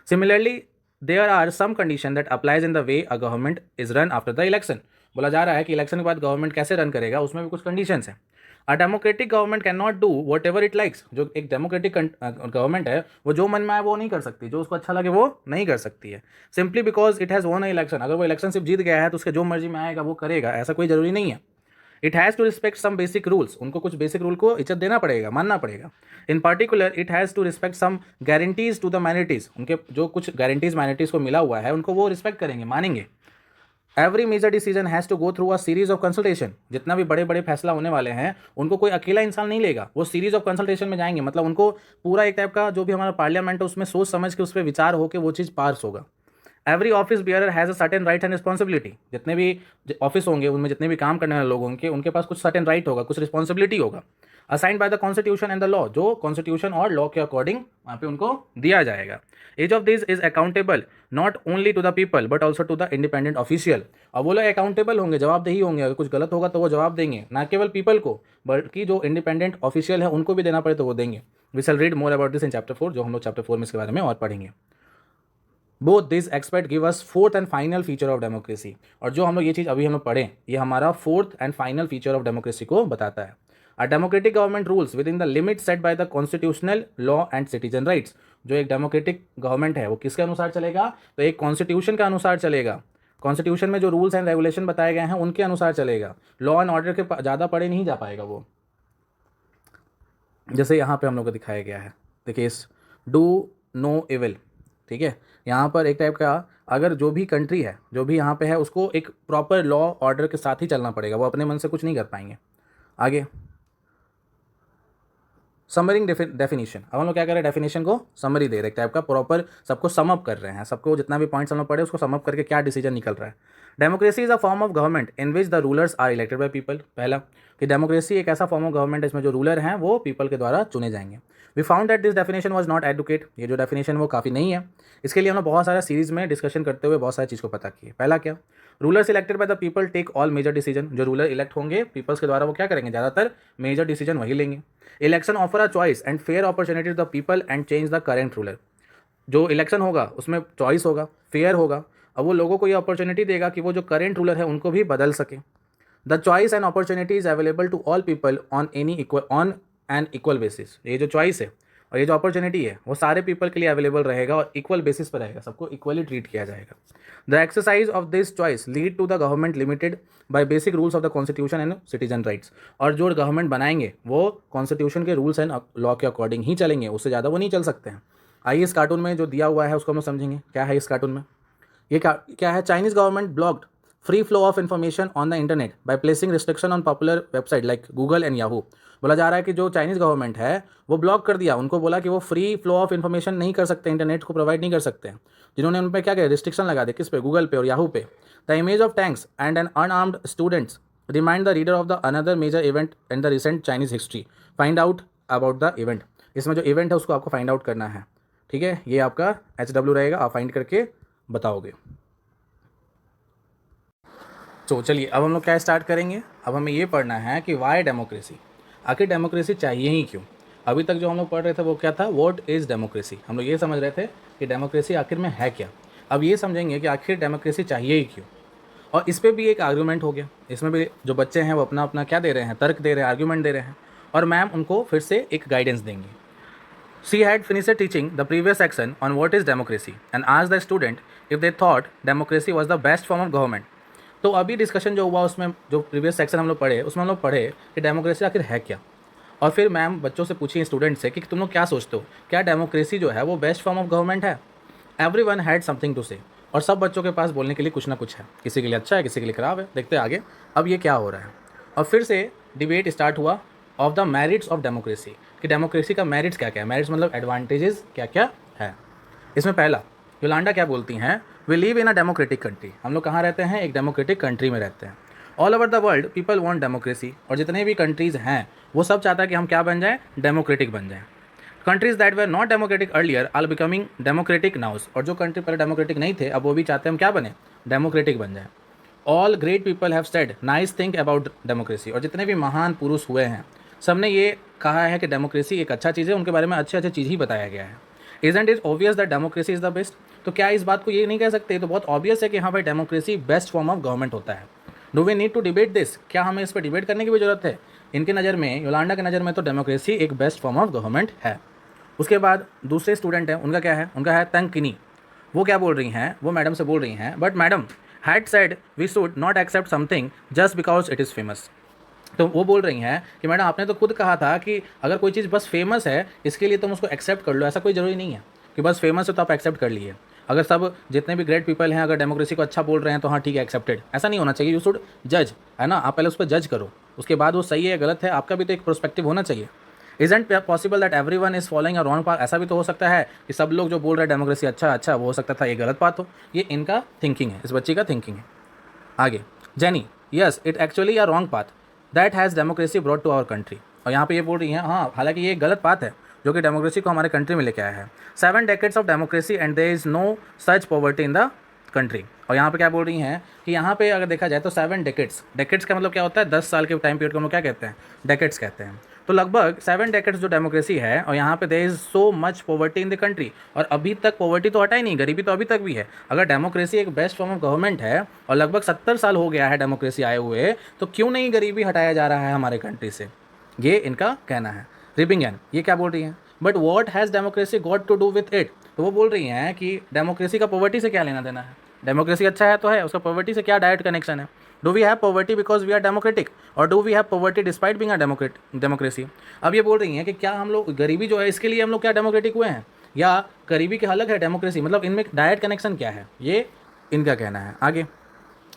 A: Similarly there are some condition that applies in the way a government is run after the election. बोला जा रहा है कि इलेक्शन के बाद गवर्नमेंट कैसे रन करेगा, उसमें भी कुछ कंडीशंस हैं। A democratic government can not do what ever it likes. जो एक डेमोक्रेटिक गवर्नमेंट है वो जो मन में आए वो नहीं कर सकती, जो उसको अच्छा लगे वो नहीं कर सकती है। Simply because it has won a election. अगर वो इलेक्शन सिर्फ जीत गया है तो उसके जो मर्जी में आएगा वो करेगा, ऐसा कोई जरूरी नहीं है। It has to respect some basic rules, उनको कुछ बेसिक रूल को इज्जत देना पड़ेगा, मानना पड़ेगा। In particular it has to respect some guarantees to the minorities, उनके जो कुछ गारंटीज माइनॉरिटीज़ को मिला हुआ है उनको वो रिस्पेक्ट करेंगे, मानेंगे। Every major decision has to go through a series of consultation. जितना भी बड़े बड़े फैसला होने वाले हैं उनको कोई अकेला इंसान नहीं लेगा, वो सीरीज ऑफ कंसल्टेशन में जाएंगे। मतलब उनको पूरा एक टाइप का जो भी हमारा पार्लियामेंट है उसमें सोच समझ के उस पर विचार होकर वो चीज़ पास होगा। Every office bearer has a certain right and responsibility, जितने भी ऑफिस होंगे उनमें जितने भी काम करने वाले लोग होंगे उनके पास कुछ सर्टेन राइट होगा, कुछ रिस्पॉन्सिबिलिटी होगा, assigned by the constitution and the law, जो कॉन्स्टिट्यूशन और लॉ के अकॉर्डिंग वहाँ पे उनको दिया जाएगा। Each of this is accountable not only to the people but also to the independent official. अब वो लोग अकाउंटेबल होंगे, जवाबदेही होंगे, अगर कुछ गलत होगा तो वो जवाब देंगे, ना केवल पीपल को बल्कि जो इंडिपेंडेंट ऑफिशियल है उनको भी देना पड़े तो वो देंगे। We shall read more about this in chapter 4, जो हम लोग चैप्टर 4 में इसके बारे में और पढ़ेंगे। Both this expect give us fourth and final feature of democracy, और जो हम लोग ये चीज़ अभी हम लोग पढ़ें ये हमारा fourth and final feature of democracy को बताता है। A democratic government rules with in the limit set by the constitutional law and citizen rights. जो एक डेमोक्रेटिक गवर्नमेंट है वो किसके अनुसार चलेगा, तो एक कॉन्स्टिट्यूशन के अनुसार चलेगा। कॉन्स्टिट्यूशन में जो रूल्स एंड रेगुलेशन बताए गए हैं उनके अनुसार चलेगा। लॉ एंड ऑर्डर के ज़्यादा पढ़े नहीं जा पाएगा वो। जैसे यहाँ पे हम लोग को दिखाया गया है, देखिए इस डू नो इविल, ठीक है, यहाँ पर एक टाइप का अगर जो भी कंट्री है जो भी यहाँ पे है उसको एक प्रॉपर लॉ ऑर्डर के साथ ही चलना पड़ेगा, वो अपने मन से कुछ नहीं कर पाएंगे। आगे समरिंग डेफिनेशन, अब हम लोग क्या कर रहे हैं, डेफिनेशन को समरी दे रहे हैं, टाइप का प्रॉपर सबको समअप कर रहे हैं, सबको जितना भी पॉइंट्स हम लोग पढ़े उसको समअप करके क्या डिसीजन निकल रहा है। Democracy is a form of government in which the rulers are elected by people. पहला कि डेमोक्रेसी एक ऐसा फॉर्म ऑफ गवर्नमेंट है इसमें जो रूलर हैं वो पीपल के द्वारा चुने जाएंगे। We found that this definition was not adequate, ये जो डेफिनेशन वो काफ़ी नहीं है। इसके लिए हम लोग बहुत सारा सीरीज में डिस्कशन करते हुए बहुत सारी चीज़ को पता किए। पहला क्या, rulers elected by the people take all major decision, जो रूलर इलेक्ट होंगे पीपल्स के द्वारा वो क्या करेंगे, ज़्यादातर मेजर डिसीजन वही लेंगे। Election offer a choice and fair opportunity to the people and change the current ruler, जो इलेक्शन होगा उसमें चॉइस होगा, फेयर होगा, अब वो लोगों को ये अपॉर्चुनिटी देगा कि वो जो करेंट रूलर है उनको भी बदल सके। The choice and opportunity is available to all people on an equal basis, ये जो चॉइस है और ये जो अपॉर्चुनिटी है वो सारे पीपल के लिए अवेलेबल रहेगा और इक्वल बेसिस पर रहेगा, सबको इक्वली ट्रीट किया जाएगा। The exercise of this choice lead to the government limited by basic rules of the constitution and citizen rights, और जो गवर्नमेंट बनाएंगे वो कॉन्स्टिट्यूशन के रूल्स एंड लॉ के अकॉर्डिंग ही चलेंगे, उससे ज़्यादा वो नहीं चल सकते हैं। आइए इस कार्टून में जो दिया हुआ है उसको हम समझेंगे क्या है इस कार्टून में। ये क्या है, Chinese government blocked free flow of information on the internet by placing restriction on popular website like Google and Yahoo. बोला जा रहा है कि जो चाइनीज़ गवर्नमेंट है वो ब्लॉक कर दिया, उनको बोला कि वो फ्री फ्लो ऑफ इन्फॉर्मेशन नहीं कर सकते, इंटरनेट को प्रोवाइड नहीं कर सकते हैं, जिन्होंने उन पर क्या किया, रिस्ट्रिक्शन लगा दे, किस पे, गूगल पे और याहू पे। The image of tanks and an unarmed students remind the reader of the another major event in the recent Chinese history, find out about the event. इसमें जो इवेंट है उसको आपको फाइंड आउट करना है, ठीक है, ये आपका HW रहेगा, आप फाइंड करके बताओगे। तो चलिए अब हम लोग क्या स्टार्ट करेंगे, अब हमें ये पढ़ना है कि वाई डेमोक्रेसी, आखिर डेमोक्रेसी चाहिए ही क्यों। अभी तक जो हम लोग पढ़ रहे थे वो क्या था, व्हाट इज़ डेमोक्रेसी, हम लोग ये समझ रहे थे कि डेमोक्रेसी आखिर में है क्या। अब ये समझेंगे कि आखिर डेमोक्रेसी चाहिए ही क्यों, और इस पर भी एक आर्गूमेंट हो गया। इसमें भी जो बच्चे हैं वो अपना अपना क्या दे रहे हैं, तर्क दे रहे हैं, आर्गूमेंट दे रहे हैं, और मैम उनको फिर से एक गाइडेंस देंगी। She had finished teaching the previous section on what is democracy and asked the student if they thought democracy was the best form of government. तो अभी डिस्कशन जो हुआ उसमें जो प्रीवियस सेक्शन हम लोग पढ़े उसमें हम लोग पढ़े कि डेमोक्रेसी आखिर है क्या, और फिर मैम बच्चों से पूछी स्टूडेंट से कि तुम लोग क्या सोचते हो, क्या डेमोक्रेसी जो है वो बेस्ट फॉर्म ऑफ गवर्नमेंट है। एवरीवन हैड समथिंग टू से, और सब बच्चों के पास बोलने के लिए कुछ ना कुछ है, किसी के लिए अच्छा है किसी के लिए ख़राब है। देखते आगे अब ये क्या हो रहा है, और फिर से डिबेट स्टार्ट हुआ of the merits of democracy, कि डेमोक्रेसी का मेरिट्स क्या क्या है, मेरिट्स मतलब एडवांटेजेस क्या क्या है। इसमें पहला योलांडा क्या बोलती हैं, we live in a democratic country, हम लोग कहाँ रहते हैं, एक डेमोक्रेटिक कंट्री में रहते हैं। All over the world people want democracy, और जितने भी कंट्रीज़ हैं वो सब चाहता है कि हम क्या बन जाएं, डेमोक्रेटिक बन जाएं। Countries that were not democratic earlier are becoming democratic now, और जो कंट्री पहले डेमोक्रेटिक नहीं थे अब वो भी चाहते हैं हम क्या बने, डेमोक्रेटिक बन जाए। All great people have said nice thing about democracy, और जितने भी महान पुरुष हुए हैं सबने ये कहा है कि डेमोक्रेसी एक अच्छा चीज़ है, उनके बारे में अच्छे अच्छे चीज़ ही बताया गया है। Isn't is obvious that democracy is the best, तो क्या इस बात को ये नहीं कह सकते, तो बहुत ऑब्वियस है कि हाँ भाई democracy best form of government होता है। Do we need to debate this, क्या हमें इस पर डिबेट करने की भी जरूरत है। इनके नज़र में, योलांडा के नज़र में तो डेमोक्रेसी एक बेस्ट फॉर्म ऑफ गवर्नमेंट है। उसके बाद दूसरे स्टूडेंट हैं, उनका क्या है, उनका है तंकिनी, वो क्या बोल रही हैं, वो मैडम से बोल रही हैं, but madam had said we should not accept something just because it is famous. तो वो बोल रही हैं कि मैडम आपने तो खुद कहा था कि अगर कोई चीज़ बस फेमस है इसके लिए तुम उसको एक्सेप्ट कर लो, ऐसा कोई ज़रूरी नहीं है कि बस फेमस है तो आप एक्सेप्ट कर लिए। अगर सब जितने भी ग्रेट पीपल हैं अगर डेमोक्रेसी को अच्छा बोल रहे हैं तो हाँ ठीक है एक्सेप्टेड, ऐसा नहीं होना चाहिए। यू शुड जज, है ना, आप पहले उस पर जज करो, उसके बाद वो सही है गलत है आपका भी तो एक पर्सपेक्टिव होना चाहिए। Isn't possible that everyone is following a wrong path, ऐसा भी तो हो सकता है कि सब लोग जो बोल रहे हैं डेमोक्रेसी अच्छा अच्छा, वो हो सकता था ये गलत बात हो। ये इनका थिंकिंग है, इस बच्ची का थिंकिंग है। आगे, Jenny, yes it actually a wrong path that has democracy brought to our country. और यहाँ पे ये बोल रही हैं हाँ, हालांकि ये गलत बात है जो कि डेमोक्रेसी को हमारे कंट्री में लेके आया है। 7 decades of democracy and there is no such poverty in the country. और यहाँ पे क्या बोल रही हैं कि यहाँ पे अगर देखा जाए तो 7 डेकेड्स, डेकेड्स का मतलब क्या होता है, 10 साल के टाइम पीरियड को हम लोग क्या कहते हैं, डेकेड्स कहते हैं। तो लगभग 7 डेकेड्स जो डेमोक्रेसी है, और यहाँ पे there is so much poverty in the country, और अभी तक पॉवर्टी तो हटा ही नहीं, गरीबी तो अभी तक भी है। अगर डेमोक्रेसी एक बेस्ट फॉर्म ऑफ गवर्नमेंट है और लगभग 70 साल हो गया है डेमोक्रेसी आए हुए, तो क्यों नहीं गरीबी हटाया जा रहा है हमारे कंट्री से, ये इनका कहना है। रिबिंगन ये क्या बोल रही हैं, but what has democracy got to do with it. तो वो बोल रही हैं कि डेमोक्रेसी का पॉवर्टी से क्या लेना देना है, डेमोक्रेसी अच्छा है तो है, उसका पॉवर्टी से क्या डायरेक्ट कनेक्शन है। Do we have poverty because we are democratic, और do we have poverty despite being a democracy. अब ये बोल रही हैं कि क्या हम लोग गरीबी जो है इसके लिए हम लोग क्या डेमोक्रेटिक हुए हैं, या गरीबी के अलग है डेमोक्रेसी, मतलब इनमें डायरेक्ट कनेक्शन क्या है, ये इनका कहना है। आगे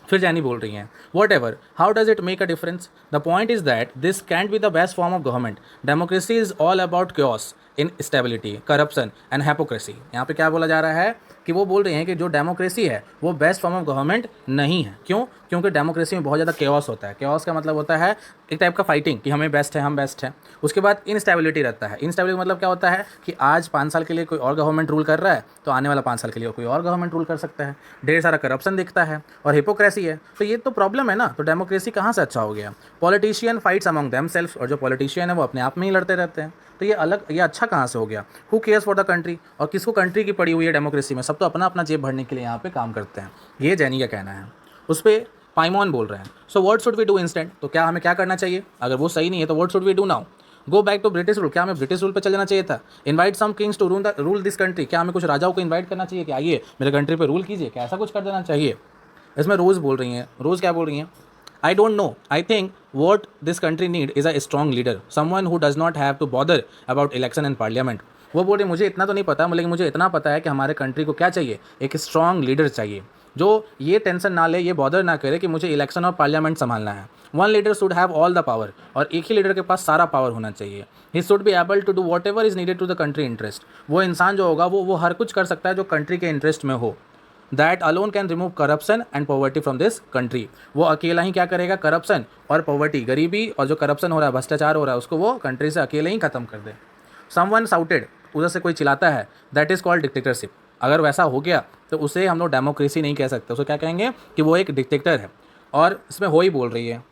A: फिर जैनी बोल रही हैं, whatever how does it make a difference, the point is that this can't be the best form of government, democracy is all about chaos instability corruption and hypocrisy. यहाँ पे क्या बोला जा रहा है कि वो बोल रहे हैं कि जो डेमोक्रेसी है वो बेस्ट फॉर्म ऑफ गवर्नमेंट नहीं है। क्यों? क्योंकि डेमोक्रेसी में बहुत ज़्यादा केओस होता है। केओस का मतलब होता है एक टाइप का फाइटिंग कि हमें बेस्ट है, हम बेस्ट हैं। उसके बाद इनस्टेबिलिटी रहता है। इनस्टेबिलिटी मतलब क्या होता है कि आज 5 साल के लिए कोई और गवर्नमेंट रूल कर रहा है, तो आने वाला 5 साल के लिए कोई और गवर्नमेंट रूल कर सकता है। ढेर सारा करप्शन दिखता है और हिपोक्रेसी है, तो ये तो प्रॉब्लम है ना। तो डेमोक्रेसी कहाँ से अच्छा हो गया? पॉलिटिशियन फाइट्स अमंग देमसेल्व्स, और जो पॉलिटिशियन है वो अपने आप में ही लड़ते रहते हैं, तो ये अलग, ये अच्छा कहाँ से हो गया? Who cares for the country, और किसको कंट्री की पड़ी हुई है डेमोक्रेसी में? सब तो अपना अपना जेब भरने के लिए यहाँ पे काम करते हैं। ये जैनी का कहना है। उस पर पाइमॉन बोल रहे हैं, so what should we do instead, तो क्या हमें क्या करना चाहिए? अगर वो सही नहीं है तो what should we do now? Go back to British rule, क्या हमें ब्रिटिश रूल पे चल जाना चाहिए था? Invite some kings to rule this country, क्या हमें कुछ राजाओं को इन्वाइट करना चाहिए कि आइए मेरे कंट्री पे रूल कीजिए, क्या ऐसा कुछ कर देना चाहिए? इसमें रोज़ बोल रही हैं, रोज़ क्या बोल रही हैं, I don't know. I think what this country need is a strong leader, someone who does not have to bother about election and parliament. वो बोल रहे मुझे इतना तो नहीं पता, लेकिन मुझे इतना पता है कि हमारे कंट्री को क्या चाहिए, एक स्ट्रॉन्ग लीडर चाहिए जो ये टेंशन ना ले, ये बॉदर ना करे कि मुझे इलेक्शन और पार्लियामेंट संभालना है। One leader should have all the power, और एक ही लीडर के पास सारा पावर होना चाहिए। He should be able to do whatever is needed to the country interest. वो इंसान जो होगा वो हर कुछ कर सकता है जो कंट्री के इंटरेस्ट में हो। That alone can remove corruption and poverty from this country. वो अकेला ही क्या करेगा? करप्शन और पॉवर्टी, गरीबी और जो करप्शन हो रहा है, भ्रष्टाचार हो रहा है, उसको वो कंट्री से अकेले ही खत्म कर दे। समवन साउटेड, उधर से कोई चिल्लाता है, दैट इज़ कॉल्ड डिक्टेटरशिप। अगर वैसा हो गया तो उसे हम लोग डेमोक्रेसी नहीं कह सकते, उसे क्या कहेंगे कि वो एक डिक्टेटर है। और इसमें होई बोल रही है,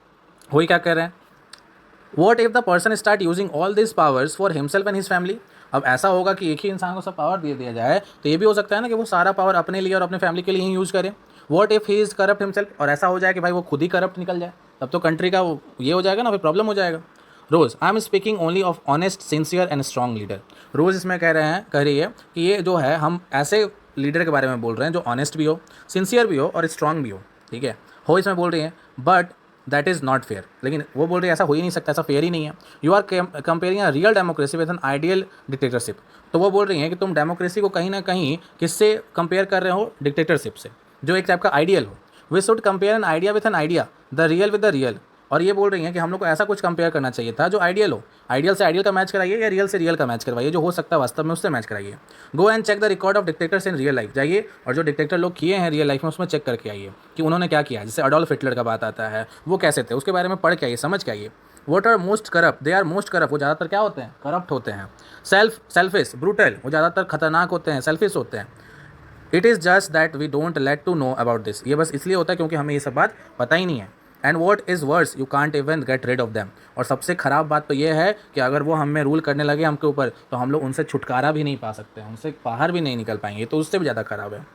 A: होई क्या कह रहे हैं, what if the person start using all this powers for himself and his family. अब ऐसा होगा कि एक ही इंसान को सब पावर दे दिया जाए, तो ये भी हो सकता है ना कि वो सारा पावर अपने लिए और अपने फैमिली के लिए ही यूज़ करे। What if he is corrupt himself, और ऐसा हो जाए कि भाई वो खुद ही करप्ट निकल जाए, तब तो कंट्री का ये हो जाएगा ना, फिर प्रॉब्लम हो जाएगा। Rose, I am speaking only of honest, sincere and strong leader. Rose इसमें कह रही है कि ये जो है हम ऐसे लीडर के बारे में बोल रहे हैं जो ऑनेस्ट भी हो, सिंसियर भी हो और स्ट्रॉन्ग भी हो, ठीक है। हो इसमें बोल रही है, but that is not fair, लेकिन वो बोल रही है ऐसा हो ही नहीं सकता, ऐसा फेयर ही नहीं है। You are comparing a real democracy with an ideal dictatorship. तो वो बोल रही हैं कि तुम डेमोक्रेसी को कहीं ना कहीं किससे कंपेयर कर रहे हो? डिक्टेटरशिप से, जो एक टाइप का आइडियल हो। We should compare an idea with an idea, the real with the real. और ये बोल रही हैं कि हम लोग को ऐसा कुछ कंपेयर करना चाहिए था जो आइडियल हो। आइडियल से आइडियल का मैच कराइए या रियल से रियल का मैच करवाइए, जो हो सकता है वास्तव में उससे मैच कराइए। Go and check the record of dictators in real life, जाइए और जो डिक्टेटर लोग किए हैं रियल लाइफ में उसमें चेक करके आइए कि उन्होंने क्या किया। जैसे अडोल्फ हिटलर का बात आता है, वो कैसे थे, उसके बारे में पढ़ के आइए, समझ के आइए। What are most corrupt, they are most corrupt, वो ज़्यादातर क्या होते हैं? करप्ट होते हैं। सेल्फिश, ब्रूटल, वो ज़्यादातर खतरनाक होते हैं, सेल्फिश होते हैं। It is just that we don't let to know about this, ये बस इसलिए होता है क्योंकि हमें ये सब बात पता ही नहीं है। And what is worse, you can't even get rid of them. और सबसे ख़राब बात तो ये है कि अगर वो हमें रूल करने लगे हमके ऊपर, तो हम लोग उनसे छुटकारा भी नहीं पा सकते, उनसे बाहर भी नहीं निकल पाएंगे, तो उससे भी ज़्यादा ख़राब है।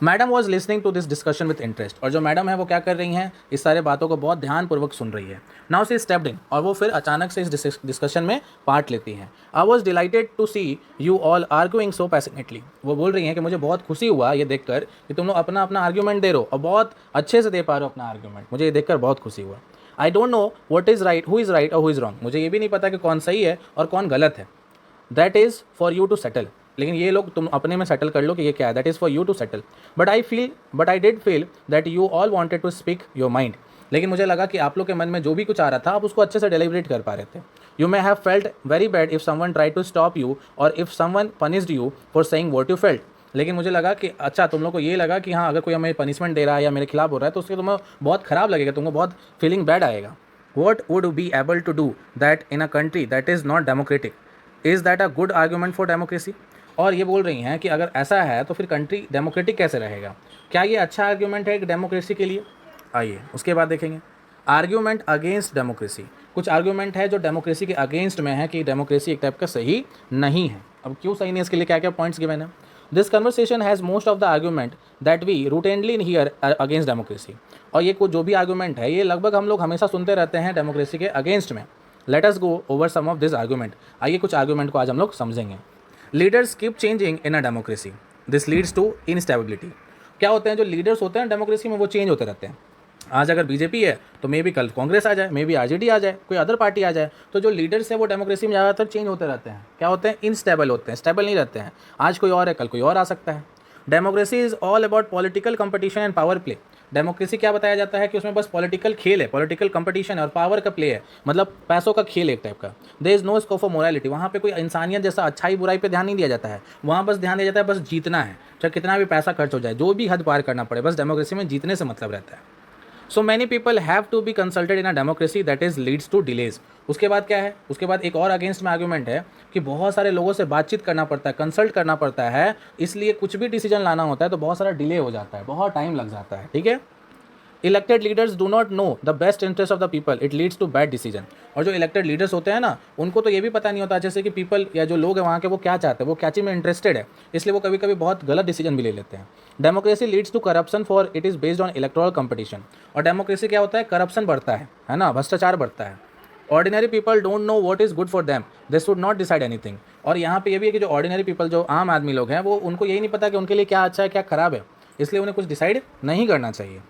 A: Madam was listening to this discussion with interest, और जो मैडम है वो क्या कर रही हैं? इस सारे बातों को बहुत ध्यानपूर्वक सुन रही है। नाउ सी स्टेप्ड इन, और वो फिर अचानक से इस डिस्कशन में पार्ट लेती हैं। I was delighted to see you all arguing so passionately. वो बोल रही हैं कि मुझे बहुत खुशी हुआ ये देखकर कि तुम लोग अपना अपना आर्ग्यूमेंट दे रहे हो और बहुत अच्छे से दे पा रहे हो अपना आर्ग्यूमेंट, मुझे ये देखकर बहुत खुशी हुआ। I don't know what is right, who is right और हु इज़ रॉन्ग, मुझे ये भी नहीं पता कि कौन सही है और कौन गलत है। That is for you to settle, लेकिन ये लोग तुम अपने में सेटल कर लो कि ये क्या है। That is for you to settle, but I did feel that you all wanted to speak your mind. लेकिन मुझे लगा कि आप लोग के मन में जो भी कुछ आ रहा था आप उसको अच्छे से डिलीवरेट कर पा रहे थे। You may have felt very bad if someone tried to stop you or if someone punished you for saying what you felt. लेकिन मुझे लगा कि अच्छा तुम लोग को ये लगा कि हाँ अगर कोई हमें पनिशमेंट दे रहा है या मेरे खिलाफ हो रहा है तो उससे तुम्हें बहुत ख़राब लगेगा, तुमको बहुत फीलिंग बैड आएगा. What would be able to do that in a country that is not democratic? Is that a good argument for democracy? और ये बोल रही हैं कि अगर ऐसा है तो फिर कंट्री डेमोक्रेटिक कैसे रहेगा. क्या ये अच्छा आर्ग्यूमेंट है डेमोक्रेसी के लिए? आइए उसके बाद देखेंगे. Argument against democracy. कुछ आर्ग्यूमेंट है जो डेमोक्रेसी के अगेंस्ट में है कि डेमोक्रेसी एक टाइप का सही नहीं है. अब क्यों सही नहीं है इसके लिए क्या क्या पॉइंट्स गिवन है. This conversation has most of the argument that we routinely hear against democracy. और ये कुछ जो भी आर्ग्यूमेंट है ये लगभग हम लोग हमेशा सुनते रहते हैं डेमोक्रेसी के अगेंस्ट में. Let us go over some of this argument. आइए कुछ आर्ग्यूमेंट को आज हम लोग समझेंगे. Leaders keep changing in a democracy. This leads to instability. क्या होते हैं जो लीडर्स होते हैं डेमोक्रेसी में वो चेंज होते रहते हैं. आज अगर बीजेपी है तो मे बी कल कांग्रेस आ जाए, मे बी आरजेडी आ जाए, कोई अदर पार्टी आ जाए. तो जो लीडर्स है वो डेमोक्रेसी में ज़्यादातर चेंज होते रहते हैं. क्या होते हैं? इनस्टेबल होते हैं, स्टेबल नहीं रहते हैं. आज कोई और है कल कोई और आ सकता है. Democracy is all about political competition and power play. Democracy क्या बताया जाता है कि उसमें बस पॉलिटिकल खेल है, पॉलिटिकल कंपटीशन है और पावर का प्ले है, मतलब पैसों का खेल एक टाइप का. There is no scope for morality. वहाँ पे कोई इंसानियत जैसा अच्छाई बुराई पे ध्यान नहीं दिया जाता है. वहाँ बस ध्यान दिया जाता है बस जीतना है, चाहे कितना भी पैसा खर्च हो जाए, जो भी हद पार करना पड़े, बस डेमोक्रेसी में जीतने से मतलब रहता है. So many people have to be consulted in a democracy that is leads to delays. उसके बाद क्या है? उसके बाद एक और अगेंस्ट में आर्ग्यूमेंट है कि बहुत सारे लोगों से बातचीत करना पड़ता है, कंसल्ट करना पड़ता है, इसलिए कुछ भी डिसीजन लाना होता है तो बहुत सारा डिले हो जाता है, बहुत टाइम लग जाता है. ठीक है. Elected leaders do not know the best interest of the people, it leads to bad decision. और जो इलेक्टेड लीडर्स होते हैं ना उनको तो ये भी पता नहीं होता जैसे कि पीपल या जो लोग हैं वहाँ के वो क्या चाहते हैं, वो क्या चीज़ में इंटरेस्टेड है, इसलिए वो कभी कभी बहुत गलत डिसीजन भी ले लेते हैं. Democracy leads to corruption for it is based on electoral competition. और डेमोक्रेसी क्या होता है? करप्शन बढ़ता है ना, भ्रष्टाचार बढ़ता है. Ordinary people don't know what is good for them, they should not decide anything. और यहाँ पे ये भी है कि जो ऑर्डिनरी पीपल, जो आम आदमी लोग हैं, वो उनको यही नहीं पता कि उनके लिए क्या अच्छा है क्या ख़राब है, इसलिए उन्हें कुछ डिसाइड नहीं करना चाहिए.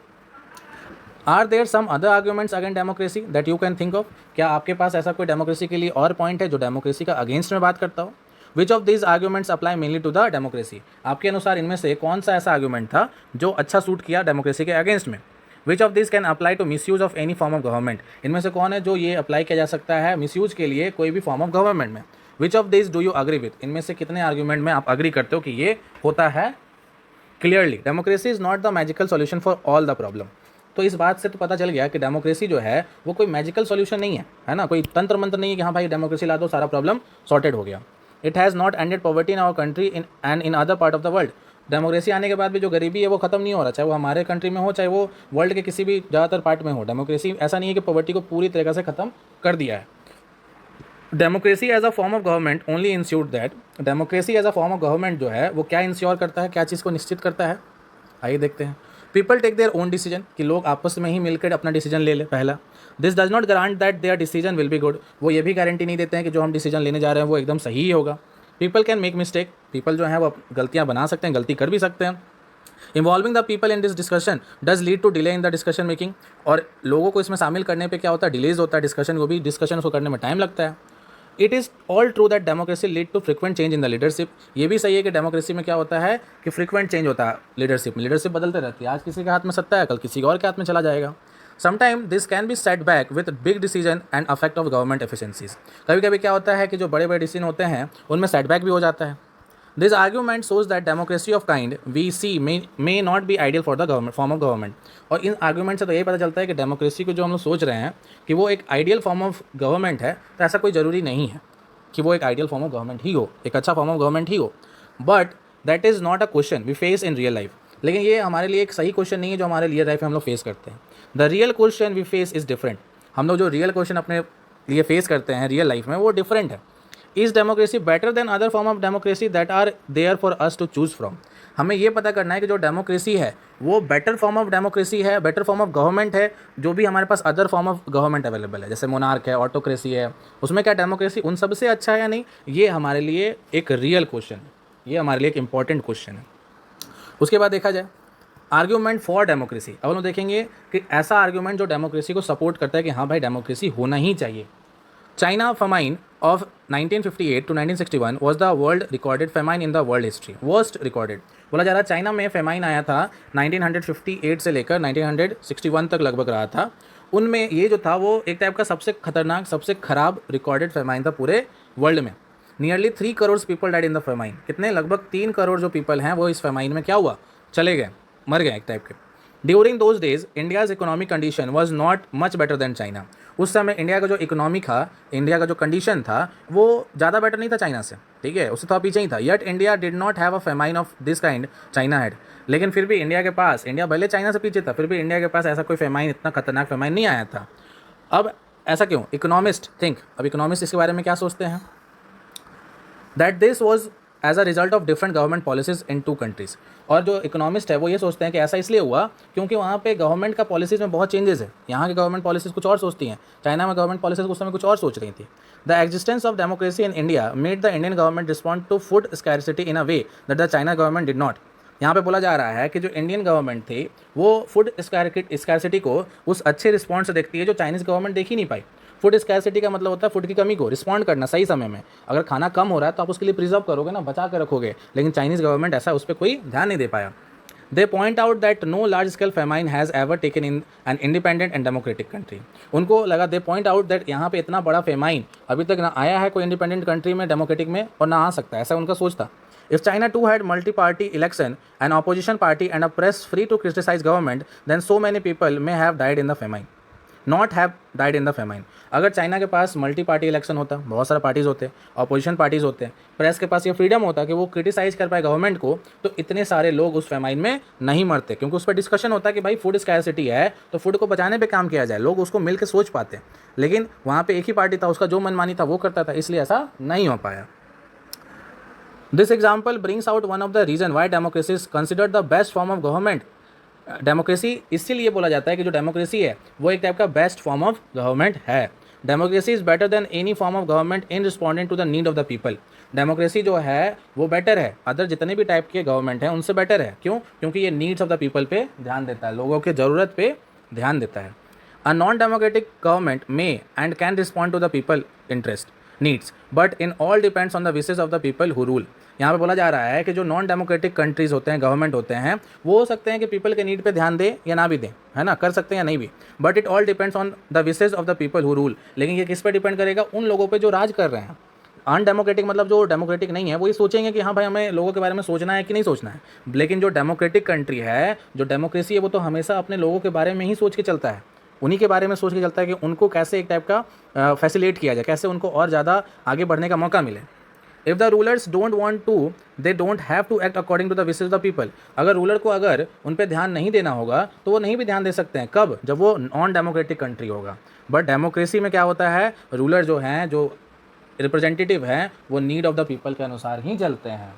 A: Are there some other arguments against democracy that you can think of. क्या आपके पास ऐसा कोई डेमोक्रेसी के लिए और पॉइंट है जो डेमोक्रेसी का अगेंस्ट में बात करता हो? Which of these arguments apply mainly to the democracy. आपके अनुसार इनमें से कौन सा ऐसा आर्ग्यूमेंट था जो अच्छा सूट किया डेमोक्रेसी के अगेंस्ट में? Which of this can apply to misuse of any form of government. इनमें से कौन है जो ये अप्लाई किया जा सकता है मिसयूज के लिए कोई भी फॉर्म ऑफ गवर्नमेंट में? Which of this do you agree with. इनमें से कितने आर्ग्यूमेंट में आप अग्री करते हो कि ये होता है? Clearly democracy is not the magical solution for all the problem. तो इस बात से तो पता चल गया कि डेमोक्रेसी जो है वो कोई मैजिकल सॉल्यूशन नहीं है ना, कोई तंत्र मंत्र नहीं है कि हाँ भाई डेमोक्रेसी ला दो सारा प्रॉब्लम सॉर्टेड हो गया. It has not ended poverty in our country and in other part of the world. Democracy आने के बाद भी जो गरीबी है वो खत्म नहीं हो रहा, चाहे वो हमारे कंट्री में हो चाहे वो वर्ल्ड के किसी भी ज़्यादातर पार्ट में हो. डेमोक्रेसी ऐसा नहीं है कि पॉवर्टी को पूरी तरीके से ख़त्म कर दिया है. Democracy as a form of government only ensure that. Democracy as a form of government जो है वो क्या इंश्योर करता है, क्या चीज़ को निश्चित करता है? आइए देखते हैं. People take their own decision, कि लोग आपस में ही मिलकर अपना डिसीजन ले ले. पहला, this does not guarantee that their decision will be good. वो ये भी गारंटी नहीं देते हैं कि जो हम डिसीजन लेने जा रहे हैं वो एकदम सही ही होगा. People can make mistake. People जो है वो गलतियाँ बना सकते हैं, गलती कर भी सकते हैं. Involving the people in this discussion does lead to delay in the discussion making. और लोगों को इसमें शामिल करने पे क्या होता है? डिलेज होता है. डिस्कशन को भी, डिस्कशन को करने में टाइम लगता है. It is all true that democracy lead to frequent change in the leadership. ये भी सही है कि डेमोक्रेसी में क्या होता है कि फ्रिक्वेंट चेंज होता है लीडरशिप में. लीडरशिप बदलते रहती है, आज किसी के हाथ में सत्ता है कल किसी और के हाथ में चला जाएगा. Sometime this can be set back with big decision and affect of government efficiencies. कभी कभी क्या होता है कि जो बड़े बड़े डिसीजन होते हैं उनमें सेटबैक भी हो जाता है. This argument shows that democracy of kind we see may not be ideal for the government form of government. और इन आर्ग्यूमेंट से तो यही पता चलता है कि डेमोक्रेसी को जो हम लोग सोच रहे हैं कि वो एक आइडियल फॉर्म ऑफ गवर्नमेंट है, तो ऐसा कोई ज़रूरी नहीं है कि वो एक आइडियल फॉर्म ऑफ गवर्नमेंट ही हो, एक अच्छा फॉर्म ऑफ गवर्नमेंट ही हो. But that is not a question we face in real life. लेकिन ये हमारे लिए एक सही क्वेश्चन नहीं है जो हमारे रियल लाइफ में हम लोग फेस करते हैं. The real question we face is different. हम लोग जो रियल क्वेश्चन अपने लिए फेस करते हैं रियल लाइफ में वो डिफरेंट है. Is democracy better than other form of democracy that are there for us to choose from. हमें ये पता करना है कि जो डेमोक्रेसी है वो बेटर फॉर्म ऑफ डेमोक्रेसी है, बेटर फॉर्म ऑफ गवर्नमेंट है जो भी हमारे पास other form of government available है, जैसे मोनार्क है, ऑटोक्रेसी है, उसमें क्या डेमोक्रेसी उन सबसे अच्छा है या नहीं. ये हमारे लिए एक रियल क्वेश्चन है, ये हमारे लिए एक इंपॉर्टेंट क्वेश्चन है. उसके बाद देखा जाए आर्ग्यूमेंट फॉर डेमोक्रेसी. अब हम देखेंगे कि ऐसा आर्ग्यूमेंट जो डेमोक्रेसी को सपोर्ट करता है कि हाँ भाई डेमोक्रेसी होना ही चाहिए. China famine of 1958 to 1961 was the world recorded famine in the world history. Worst recorded. बोला जा रहा है चाइना में फेमाइन आया था 1958 से लेकर 1961 तक लगभग रहा था उनमें ये जो था वो एक टाइप का सबसे खतरनाक, सबसे खराब रिकॉर्डेड फेमाइन था पूरे वर्ल्ड में। Nearly 3 crore people died in the famine. कितने? लगभग 3 करोड़ जो पीपल हैं वो इस फेमाइन में क्या हुआ, चले गए, मर गए एक टाइप के। During those days India's economic condition was not much better than China. उस समय इंडिया का जो इकोनॉमी था, इंडिया का जो कंडीशन था वो ज़्यादा बेटर नहीं था चाइना से, ठीक है, उससे थोड़ा पीछे ही था। Yet India did not have a famine of this kind China had. लेकिन फिर भी इंडिया के पास, इंडिया भले चाइना से पीछे था, फिर भी इंडिया के पास ऐसा कोई फेमाइन, इतना खतरनाक फेमाइन नहीं आया था। अब ऐसा क्यों? इकोनॉमिस्ट थिंक, अब इकोनॉमिस्ट इसके बारे में क्या सोचते हैं? That this was as a result of different government policies in 2 countries. और जो इकोनॉमिस्ट है वो ये सोचते हैं कि ऐसा इसलिए हुआ क्योंकि वहाँ पे गवर्नमेंट का पॉलिसीज़ में बहुत चेंजेस है। यहाँ की गवर्नमेंट पॉलिसीज़ कुछ और सोचती हैं, चाइना में गवर्नमेंट पॉलिसीज़ उस समय कुछ और सोच रही थी। The existence of democracy in India made the Indian government respond to food scarcity in a way that the China government did not. यहाँ पे बोला जा रहा है कि जो इंडियन गवर्नमेंट थी वो फूड स्कैरसिटी को उस अच्छे रिस्पॉन्स से देखती है जो चाइनीज़ गवर्नमेंट देख ही नहीं पाई। फूड स्कैरसिटी का मतलब होता है फूड की कमी को रिस्पॉन्ड करना सही समय में। अगर खाना कम हो रहा है तो आप उसके लिए प्रिजर्व करोगे ना, बचा कर रखोगे, लेकिन चाइनीज़ गवर्नमेंट ऐसा उस पर कोई ध्यान नहीं दे पाया। They point out that no large scale famine has ever taken in an independent and democratic country. उनको लगा, दे पॉइंट आउट दैट यहाँ पे इतना बड़ा फेमाइन अभी तक ना आया है कोई इंडिपेंडेंट कंट्री में, डेमोक्रेटिक में, और ना आ सकता है, ऐसा उनका सोच था। If China too had multi-party election, an opposition party and a press free to criticize government, then so many people may have died in the famine. Not have died in the famine. अगर China के पास multi party election होता, बहुत सारे parties होते, opposition parties होते, press के पास ये freedom होता कि वो क्रिटिसाइज़ कर पाए गवर्नमेंट को, तो इतने सारे लोग उस फेमाइन में नहीं मरते, क्योंकि उस पर डिस्कशन होता कि भाई फूड स्कैरसिटी है तो फूड को बचाने पे काम किया जाए, लोग उसको मिल के सोच पाते। लेकिन वहाँ पे एक ही पार्टी था, उसका जो मनमानी था वो करता था, इसलिए ऐसा नहीं हो पाया। This example brings out one of the reason why democracy is considered the best form of government. Democracy इसीलिए बोला जाता है कि जो डेमोक्रेसी है वो एक टाइप का बेस्ट फॉर्म ऑफ गवर्नमेंट है। Democracy is better than any form of government in responding to the need of the people. डेमोक्रेसी जो है वो बेटर है, अदर जितने भी टाइप के गवर्नमेंट हैं उनसे बेटर है। क्यों? क्योंकि ये नीड्स ऑफ द पीपल पे ध्यान देता है, लोगों के ज़रूरत पे ध्यान देता है। A non democratic government may and can respond to the people interest needs, but in all depends on the wishes of the people who rule. यहाँ पे बोला जा रहा है कि जो नॉन डेमोक्रेटिक कंट्रीज़ होते हैं, गवर्नमेंट होते हैं, वो हो सकते हैं कि पीपल के नीड पे ध्यान दे या ना भी दें, है ना, कर सकते हैं या नहीं भी, but it all depends on the wishes of the people who rule. लेकिन ये किस पे डिपेंड करेगा? उन लोगों पे जो राज कर रहे हैं। अनडेमोक्रेटिक मतलब जो डेमोक्रेटिक नहीं है वो ये सोचेंगे कि हाँ भाई हमें लोगों के बारे में सोचना है कि नहीं सोचना है। लेकिन जो डेमोक्रेटिक कंट्री है, जो डेमोक्रेसी है, वो तो हमेशा अपने लोगों के बारे में ही सोच के चलता है, उन्हीं के बारे में सोच के चलता है कि उनको कैसे एक टाइप का फैसिलिटेट किया जाए, कैसे उनको और ज़्यादा आगे बढ़ने का मौका मिले। If the rulers don't want to, they don't have to act according to the wishes of the people. अगर रूलर को अगर उन पर ध्यान नहीं देना होगा तो वो नहीं भी ध्यान दे सकते हैं। कब? जब वो नॉन डेमोक्रेटिक कंट्री होगा। बट डेमोक्रेसी में क्या होता है? रूलर जो हैं, जो रिप्रेजेंटेटिव हैं, वो नीड ऑफ द पीपल के अनुसार ही चलते हैं।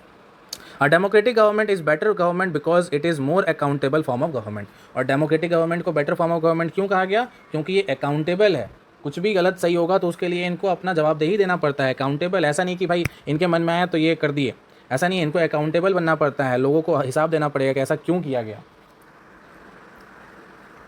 A: A democratic government is better government because it is more accountable form of government। और डेमोक्रेटिक गवर्नमेंट को बेटर फॉर्म ऑफ गवर्नमेंट क्यों कहा गया? क्योंकि ये अकाउंटेबल है। कुछ भी गलत सही होगा तो उसके लिए इनको अपना जवाबदेही देना पड़ता है। अकाउंटेबल ऐसा नहीं कि भाई इनके मन में आया तो ये कर दिए, ऐसा नहीं है, इनको अकाउंटेबल बनना पड़ता है, लोगों को हिसाब देना पड़ेगा कि ऐसा क्यों किया गया।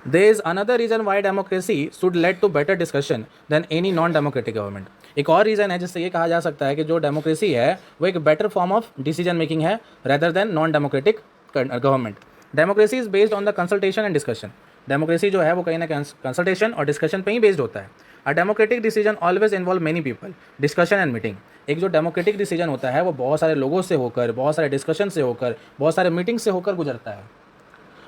A: There is another reason why democracy should lead to better discussion than any non-democratic government। एक और रीज़न है जिससे ये कहा जा सकता है कि जो डेमोक्रेसी है वो एक better form of decision making है rather than non democratic government. Democracy is based on the consultation and discussion. Democracy जो है वो कहीं ना कंसल्टेशन और डिस्कशन पे ही बेस्ड होता है। A democratic decision always involve many people, discussion and meeting. एक जो डेमोक्रेटिक डिसीजन होता है वो बहुत सारे लोगों से होकर, बहुत सारे डिस्कशन से होकर, बहुत सारे मीटिंग से होकर गुजरता है।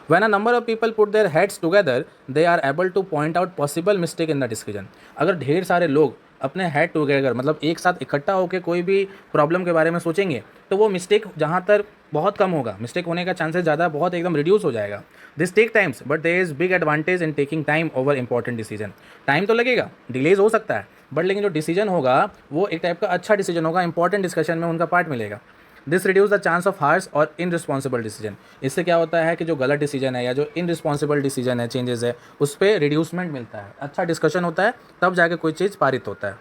A: When a number of people put their heads together, they are able to point out possible mistake in the decision। अगर ढेर सारे लोग अपने हेड टुगेदर मतलब एक साथ इकट्ठा होकर कोई भी प्रॉब्लम के बारे में सोचेंगे तो वो मिस्टेक जहाँ तक बहुत कम होगा, मिस्टेक होने का चांसेस ज़्यादा बहुत एकदम रिड्यूस हो जाएगा। This take times but there is big advantage in taking time over important decision. Time तो लगेगा, डिलेज हो सकता है, बट लेकिन जो डिसीजन होगा वो एक टाइप का अच्छा डिसीजन होगा, इंपॉर्टेंट डिस्कशन में उनका पार्ट मिलेगा। This reduce the chance of harsh और इनरिस्पॉन्सिबल डिसीजन। इससे क्या होता है कि जो गलत डिसीजन है या जो इनरिस्पॉन्सिबल डिसीजन है, चेंजेस है, उस पर रिड्यूसमेंट मिलता है, अच्छा डिस्कशन होता है, तब जाके कोई चीज़ पारित होता है।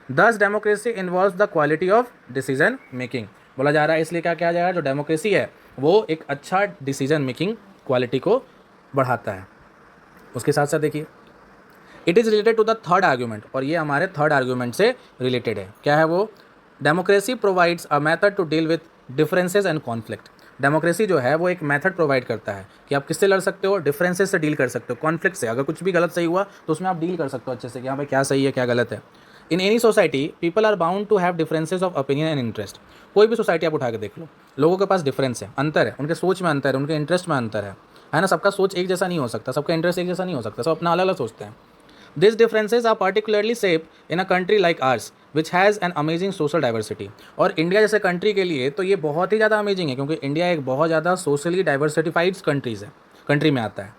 A: दस democracy involves the quality of decision making. बोला जा रहा है इसलिए क्या किया जाएगा, जो डेमोक्रेसी है वो एक अच्छा डिसीजन मेकिंग क्वालिटी को बढ़ाता है। उसके साथ साथ देखिए it is related to the third argument, और ये हमारे थर्ड आर्ग्यूमेंट से रिलेटेड है। क्या है वो? Democracy provides a method to deal with differences and conflict. Democracy जो है वो एक मेथड प्रोवाइड करता है कि आप किससे लड़ सकते हो, डिफरेंसेस से डील कर सकते हो, कॉन्फ्लिक्ट से। अगर कुछ भी गलत सही हुआ तो उसमें आप डील कर सकते हो अच्छे से कि हाँ भाई क्या सही है क्या गलत है। In any society people are bound to have differences of opinion and interest. कोई भी सोसाइटी आप उठा के देख लो, लोगों के पास डिफरेंस है, अंतर है, उनके सोच में अंतर है, उनके इंटरेस्ट में अंतर है ना। सबका सोच एक जैसा नहीं हो सकता, सबका इंटरेस्ट एक जैसा नहीं हो सकता, सब अपना अलग अलग सोचते हैं। These differences are particularly shaped in a country like ours, which has an amazing social diversity। और इंडिया जैसे कंट्री के लिए तो ये बहुत ही ज़्यादा अमेजिंग है, क्योंकि इंडिया एक बहुत ज़्यादा सोशली डाइवर्सिफाइड कंट्री में आता है।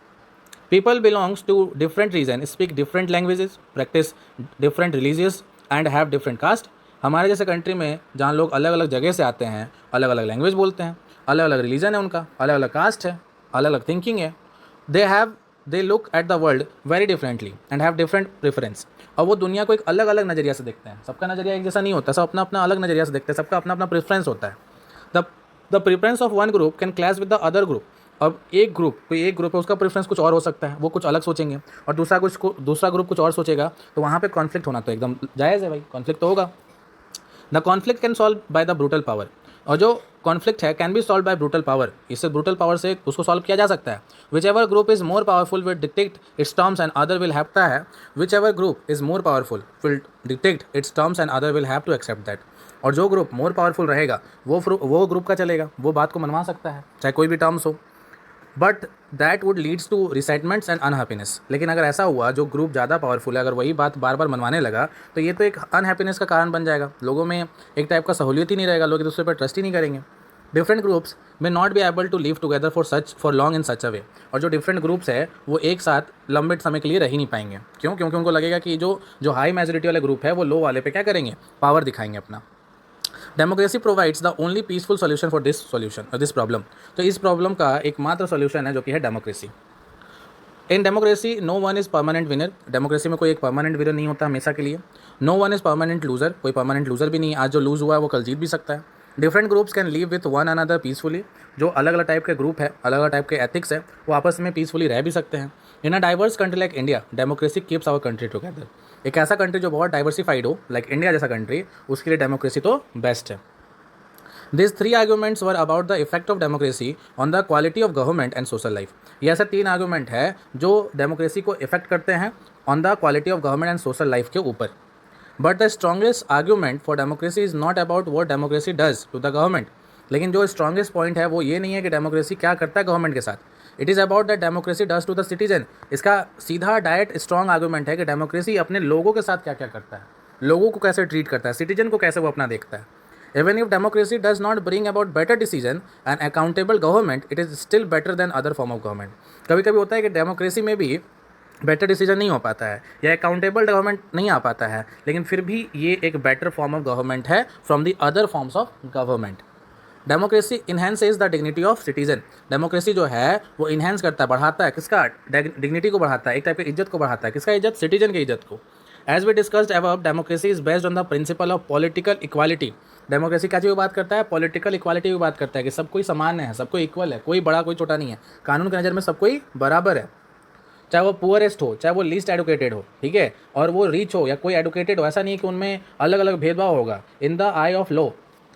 A: People belongs to different region, speak different languages, practice different religious and have different caste. हमारे जैसे कंट्री में जहाँ लोग अलग अलग जगह से आते हैं, अलग अलग लैंग्वेज बोलते हैं, अलग अलग रिलीजन है उनका, अलग अलग कास्ट है, अलग अलग थिंकिंग है, they look at the world very differently and have different preference. और वो दुनिया को एक अलग अलग नज़रिया से देखते हैं, सबका नज़रिया एक जैसा नहीं होता, सब अपना अपना अलग नज़रिया से देखते हैं, सबका अपना अपना प्रेफरेंस होता है। The preference of one group can clash with the other group. अब कोई एक ग्रुप है, उसका प्रेफरेंस कुछ और हो सकता है, वो कुछ अलग सोचेंगे, और दूसरा ग्रुप कुछ और सोचेगा, तो वहाँ पे कॉन्फ्लिक्ट होना तो एकदम जायज़ है भाई, कॉन्फ्लिक्ट तो होगा। The conflict can solve by the brutal power. और जो कॉन्फ्लिक्ट है can be solve by brutal power, इससे ब्रूटल पावर से उसको सॉल्व किया जा सकता है। Whichever group is more powerful will dictate its terms and other will have है, whichever group is more powerful will dictate its terms and other will have to accept that. और जो group more powerful रहेगा वो group का चलेगा, वो बात को मनवा सकता है चाहे कोई भी टर्म्स हो। But that would leads to resentments and unhappiness. लेकिन अगर ऐसा हुआ जो ग्रुप ज़्यादा पावरफुल है, अगर वही बात बार बार मनवाने लगा, तो ये तो एक अनहैप्पीनेस का कारण बन जाएगा, लोगों में एक टाइप का सहूलियत ही नहीं रहेगा, लोग एक दूसरे पर ट्रस्ट ही नहीं करेंगे। डिफरेंट ग्रुप्स में not be able to live together for long in such a way. और जो डिफरेंट ग्रुप्स है वो एक साथ लंबे समय के लिए रह ही नहीं पाएंगे। क्यों? क्योंकि उनको लगेगा कि जो हाई मेजोरिटी वाले ग्रुप है वो लो वाले पे क्या करेंगे, पावर दिखाएंगे अपना। Democracy provides the only peaceful solution for this problem. तो इस प्रॉब्लम का एकमात्र सोल्यूशन है जो कि है democracy. In democracy no one is permanent winner. Democracy में कोई एक परमानेंट विनर नहीं होता हमेशा के लिए। No one is permanent loser, कोई परमानेंट लूजर भी नहीं। आज जो लूज़ हुआ है वो कल जीत भी सकता है। Different groups can live with one another peacefully. जो अलग अलग टाइप के ग्रुप है, अलग अलग टाइप के एथिक्स है, वो आपस में पीसफुली रह भी सकते हैं। In a diverse country like India, democracy keeps our country together. एक ऐसा कंट्री जो बहुत डाइवर्सिफाइड हो, लाइक इंडिया जैसा कंट्री, उसके लिए डेमोक्रेसी तो बेस्ट है। These three arguments were about the effect of democracy on the quality of government and social life। ये ऐसे 3 आर्गूमेंट है जो डेमोक्रेसी को इफेक्ट करते हैं on the quality of government and social life के ऊपर। But the strongest argument for democracy is not about what democracy does to the government. लेकिन जो स्ट्रॉन्गेस्ट पॉइंट है वो ये नहीं है कि डेमोक्रेसी क्या करता है गवर्नमेंट के साथ, it is about that democracy does to the citizen. इसका सीधा डायरेक्ट स्ट्रॉन्ग आर्गूमेंट है कि डेमोक्रेसी अपने लोगों के साथ क्या क्या करता है, लोगों को कैसे ट्रीट करता है, सिटीजन को कैसे वो अपना देखता है। Even if democracy does not bring about better decision and accountable government, it is still better than other form of government। कभी कभी होता है कि डेमोक्रेसी में भी बेटर डिसीजन नहीं हो पाता है या अकाउंटेबल गवर्नमेंट नहीं आ पाता है, लेकिन फिर भी ये एक बेटर फॉर्म ऑफ गवर्नमेंट है from the other forms of government. Democracy enhances the dignity of citizen. Democracy जो है वो इन्हेंस करता है, बढ़ाता है, किसका, डिग्निटी को बढ़ाता है, एक टाइप की इज्जत को बढ़ाता है। किसका इज्जत? सिटीजन की इज्जत को। As we discussed above, democracy is based on the principle of political equality. Democracy क्या चीज़ बात करता है? पॉलिटिकल इक्वालिटी की बात करता है कि सब कोई समान है, सबको इक्वल है, कोई बड़ा कोई छोटा नहीं है, कानून की नज़र में सब कोई बराबर है, चाहे वो पुअरेस्ट हो चाहे वो लीस्ट एडुकेटेड हो, ठीक है, और वो रिच हो या कोई एडुकेटेड हो, ऐसा नहीं है कि उनमें अलग अलग भेदभाव होगा। In the eye of law,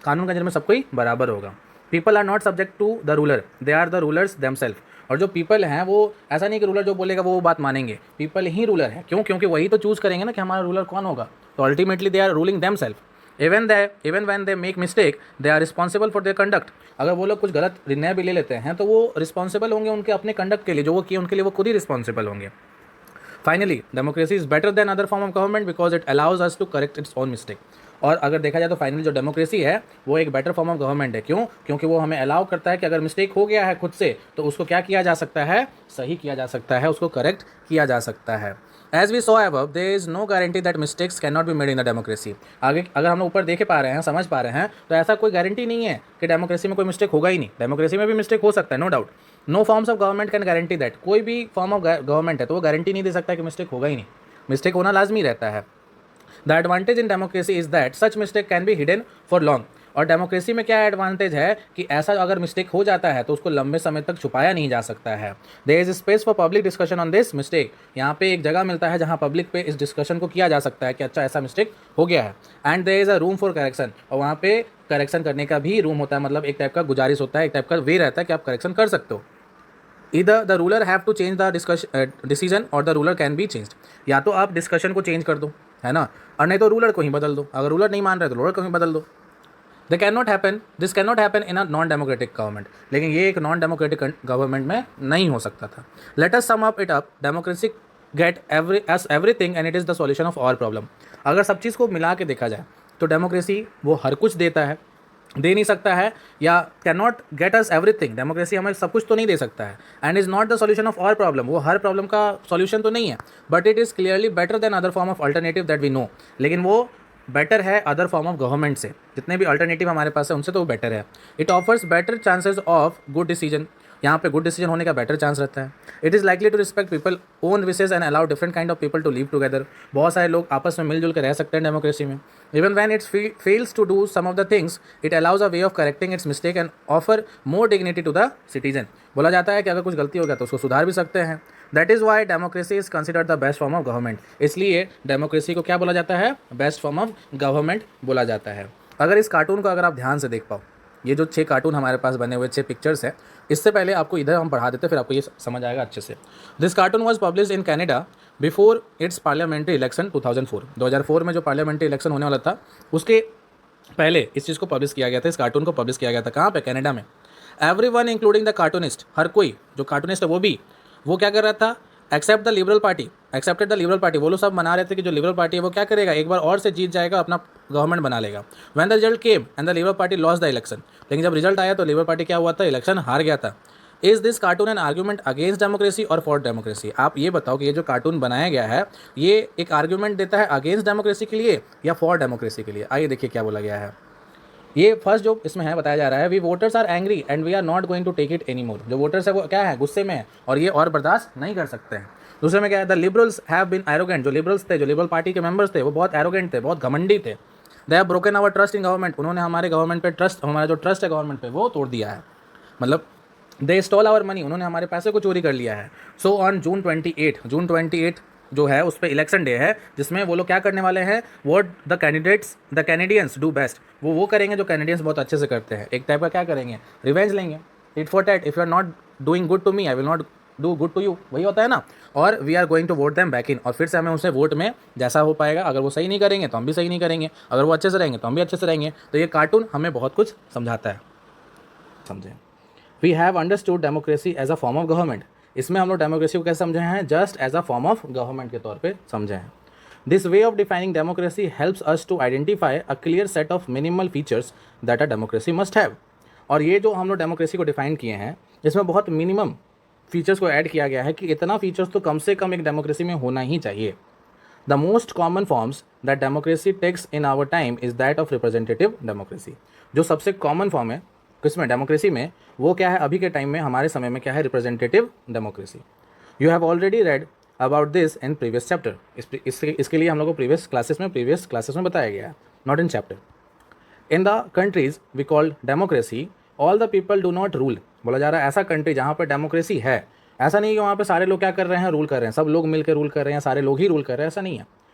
A: कानून की नज़र में सब कोई बराबर होगा। People are not subject to the ruler, they are the rulers themselves. और जो पीपल हैं वो ऐसा नहीं कि रूलर जो बोलेगा वो बात मानेंगे, पीपल ही रूलर है। क्यों? क्योंकि वही तो चूज़ करेंगे ना कि हमारा रूलर कौन होगा। तो ultimately they are ruling themselves. Even when they make mistake they are responsible for their conduct. अगर वो लोग कुछ गलत निर्णय भी ले लेते हैं तो वो रिस्पॉन्सिबल होंगे उनके अपने कंडक्ट के लिए, जो वो किए उनके लिए वो खुद ही रिस्पॉन्सिबल होंगे। Finally democracy is better than other form of government because it allows us to correct its own mistake. और अगर देखा जाए तो फाइनली जो डेमोक्रेसी है वो एक बेटर फॉर्म ऑफ गवर्नमेंट है। क्यों? क्योंकि वो हमें अलाउ करता है कि अगर मिस्टेक हो गया है खुद से तो उसको क्या किया जा सकता है, सही किया जा सकता है, उसको करेक्ट किया जा सकता है। As we saw above, there is no guarantee that mistakes can not be made in the democracy. आगे अगर हम लोग ऊपर देख पा रहे हैं, समझ पा रहे हैं, तो ऐसा कोई गारंटी नहीं है कि डेमोक्रेसी में कोई मिस्टेक होगा ही नहीं। डेमोक्रेसी में भी मिस्टेक हो सकता है, no doubt. No forms of government can guarantee that. कोई भी फॉर्म ऑफ गवर्नमेंट है तो वो गारंटी नहीं दे सकता कि मिस्टेक होगा ही नहीं, मिस्टेक होना लाजमी रहता है। The advantage in democracy is that such mistake can be hidden for long. और डेमोक्रेसी में क्या एडवांटेज है कि ऐसा अगर मिस्टेक हो जाता है तो उसको लंबे समय तक छुपाया नहीं जा सकता है। There is space for public discussion on this mistake, यहाँ पे एक जगह मिलता है जहाँ पब्लिक पे इस डिस्कशन को किया जा सकता है कि अच्छा ऐसा मिस्टेक हो गया है। And there is a room for correction, और वहाँ पे करेक्शन करने का भी रूम होता है, मतलब एक टाइप का गुजारिश होता है, एक टाइप का वे रहता है कि आप करेक्शन कर सकते हो। Either the ruler have to change the decision or the ruler can be changed, या तो आप डिस्कशन को चेंज कर दो, है ना, और नहीं तो रूलर को ही बदल दो। अगर रूलर नहीं मान रहे तो रूलर को ही बदल दो। This can not happen in a non democratic government, लेकिन ये एक नॉन डेमोक्रेटिक गवर्नमेंट में नहीं हो सकता था। Let us sum up it up, democracy get everything and it is the solution of our problem. अगर सब चीज़ को मिला के देखा जाए तो डेमोक्रेसी वो हर कुछ देता है, दे नहीं सकता है, या can not get us everything, democracy हमें सब कुछ तो नहीं दे सकता है। And is not the solution of our problem, वो हर प्रॉब्लम का सॉल्यूशन तो नहीं है, but it is clearly better than other form of alternative that we know, लेकिन वो बेटर है अदर फॉर्म ऑफ गवर्नमेंट से, जितने भी अल्टरनेटिव हमारे पास है उनसे तो वो बेटर है। It offers better chances of good decision, यहाँ पे गुड डिसीजन होने का बेटर चांस रहता है। It is likely to respect people own wishes and allow different kind of people to live together, बहुत सारे लोग आपस में मिलजुल कर रह सकते हैं डेमोक्रेसी में। Even when its fails to do some of the things it allows a way of correcting its mistake and offer more dignity to the citizen, बोला जाता है कि अगर कुछ गलती हो गया तो उसको सुधार भी सकते हैं। That is why democracy is considered the best form of government, इसलिए डेमोक्रेसी को क्या बोला जाता है, बेस्ट फॉर्म ऑफ गवर्नमेंट बोला जाता है। अगर इस कार्टून को अगर आप ध्यान से देख पाओ, ये जो 6 कार्टून हमारे पास बने हुए 6 पिक्चर्स है, इससे पहले आपको इधर हम पढ़ा देते, फिर आपको ये समझ आएगा अच्छे से। This cartoon was publish in Canada before it's parliamentary election 2004 में जो पार्लियामेंट्री इलेक्शन होने वाला था उसके पहले इस चीज़ को पब्लिश किया गया था, इस कार्टून को पब्लिश किया गया था। कहाँ पे, कनाडा में। एवरीवन इंक्लूडिंग द कार्टूनिस्ट, हर कोई जो कार्टूनिस्ट है वो क्या कर रहा था, एक्सेप्टेड द लिबरल पार्टी, वो लोग सब मना रहे थे कि जो लिबरल पार्टी है वो क्या करेगा, एक बार और से जीत जाएगा, अपना गवर्नमेंट बना लेगा। When the result came and the liberal party lost the election, लेकिन जब रिजल्ट आया तो लिबरल पार्टी क्या हुआ था, इलेक्शन हार गया था। Is this cartoon an argument against democracy और फॉर डेमोक्रेसी, आप ये बताओ कि ये जो कार्टून बनाया गया है ये एक आर्ग्यूमेंट देता है अगेंस्ट डेमोक्रेसी के लिए या फॉर डेमोक्रेसी के लिए। आइए देखिए क्या बोला गया है। ये फर्स्ट जो इसमें है बताया जा रहा है, we voters are angry and we are not going to take it any more, जो वोटर्स है वो क्या है, गुस्से में है और ये और बर्दाश्त नहीं कर सकते हैं। दूसरे में क्या है, the liberals have been arrogant, जो लिबरल्स थे, जो लिबरल पार्टी के मेंबर्स थे वो बहुत एरोगेंट थे, बहुत घमंडी थे। They have broken our trust in government, उन्होंने हमारे गवर्नमेंट पे ट्रस्ट, हमारा जो ट्रस्ट है गवर्नमेंट पे वो तोड़ दिया है, मतलब दे स्टॉल आवर मनी, उन्होंने हमारे पैसे को चोरी कर लिया है। सो ऑन जून 28 जो है उस पर इलेक्शन डे है, जिसमें वो लोग क्या करने वाले हैं, what the Canadians do best, वो करेंगे जो कैनेडियंस बहुत अच्छे से करते हैं, एक टाइप का क्या करेंगे, रिवेंज लेंगे, tit for tat, if you are not doing good to me I will not do good to you, वही होता है ना। और we are going to vote them back in, और फिर से हमें उनसे वोट में जैसा हो पाएगा, अगर वो सही नहीं करेंगे तो हम भी सही नहीं करेंगे, अगर वो अच्छे से रहेंगे तो हम भी अच्छे से रहेंगे। तो ये कार्टून हमें बहुत कुछ समझाता है, समझें। We have understood democracy as a form of government, इसमें हम लोग डेमोक्रेसी को कैसे समझे हैं, just as a form of government के तौर पे समझे हैं। This way of defining democracy helps us to identify a clear set of minimal features that a democracy must have, और ये जो हम लोग डेमोक्रेसी को डिफाइन किए हैं इसमें बहुत मिनिमम फीचर्स को ऐड किया गया है कि इतना फीचर्स तो कम से कम एक डेमोक्रेसी में होना ही चाहिए। The most common forms that democracy takes in our time is that of representative democracy, जो सबसे कॉमन फॉर्म है किसमें, डेमोक्रेसी में, वो क्या है अभी के टाइम में, हमारे समय में क्या है, representative democracy. You have already read about this in previous chapter, इसके लिए हम लोग को प्रीवियस क्लासेस में बताया गया है, not in chapter. In the countries we called democracy all the people do not rule, बोला जा रहा है ऐसा कंट्री जहाँ पर डेमोक्रेसी है, ऐसा नहीं कि वहाँ पे सारे लोग क्या कर रहे हैं, रूल कर रहे हैं, सब लोग मिलकर रूल कर रहे हैं, सारे लोग ही रूल कर रहे हैं, ऐसा नहीं है।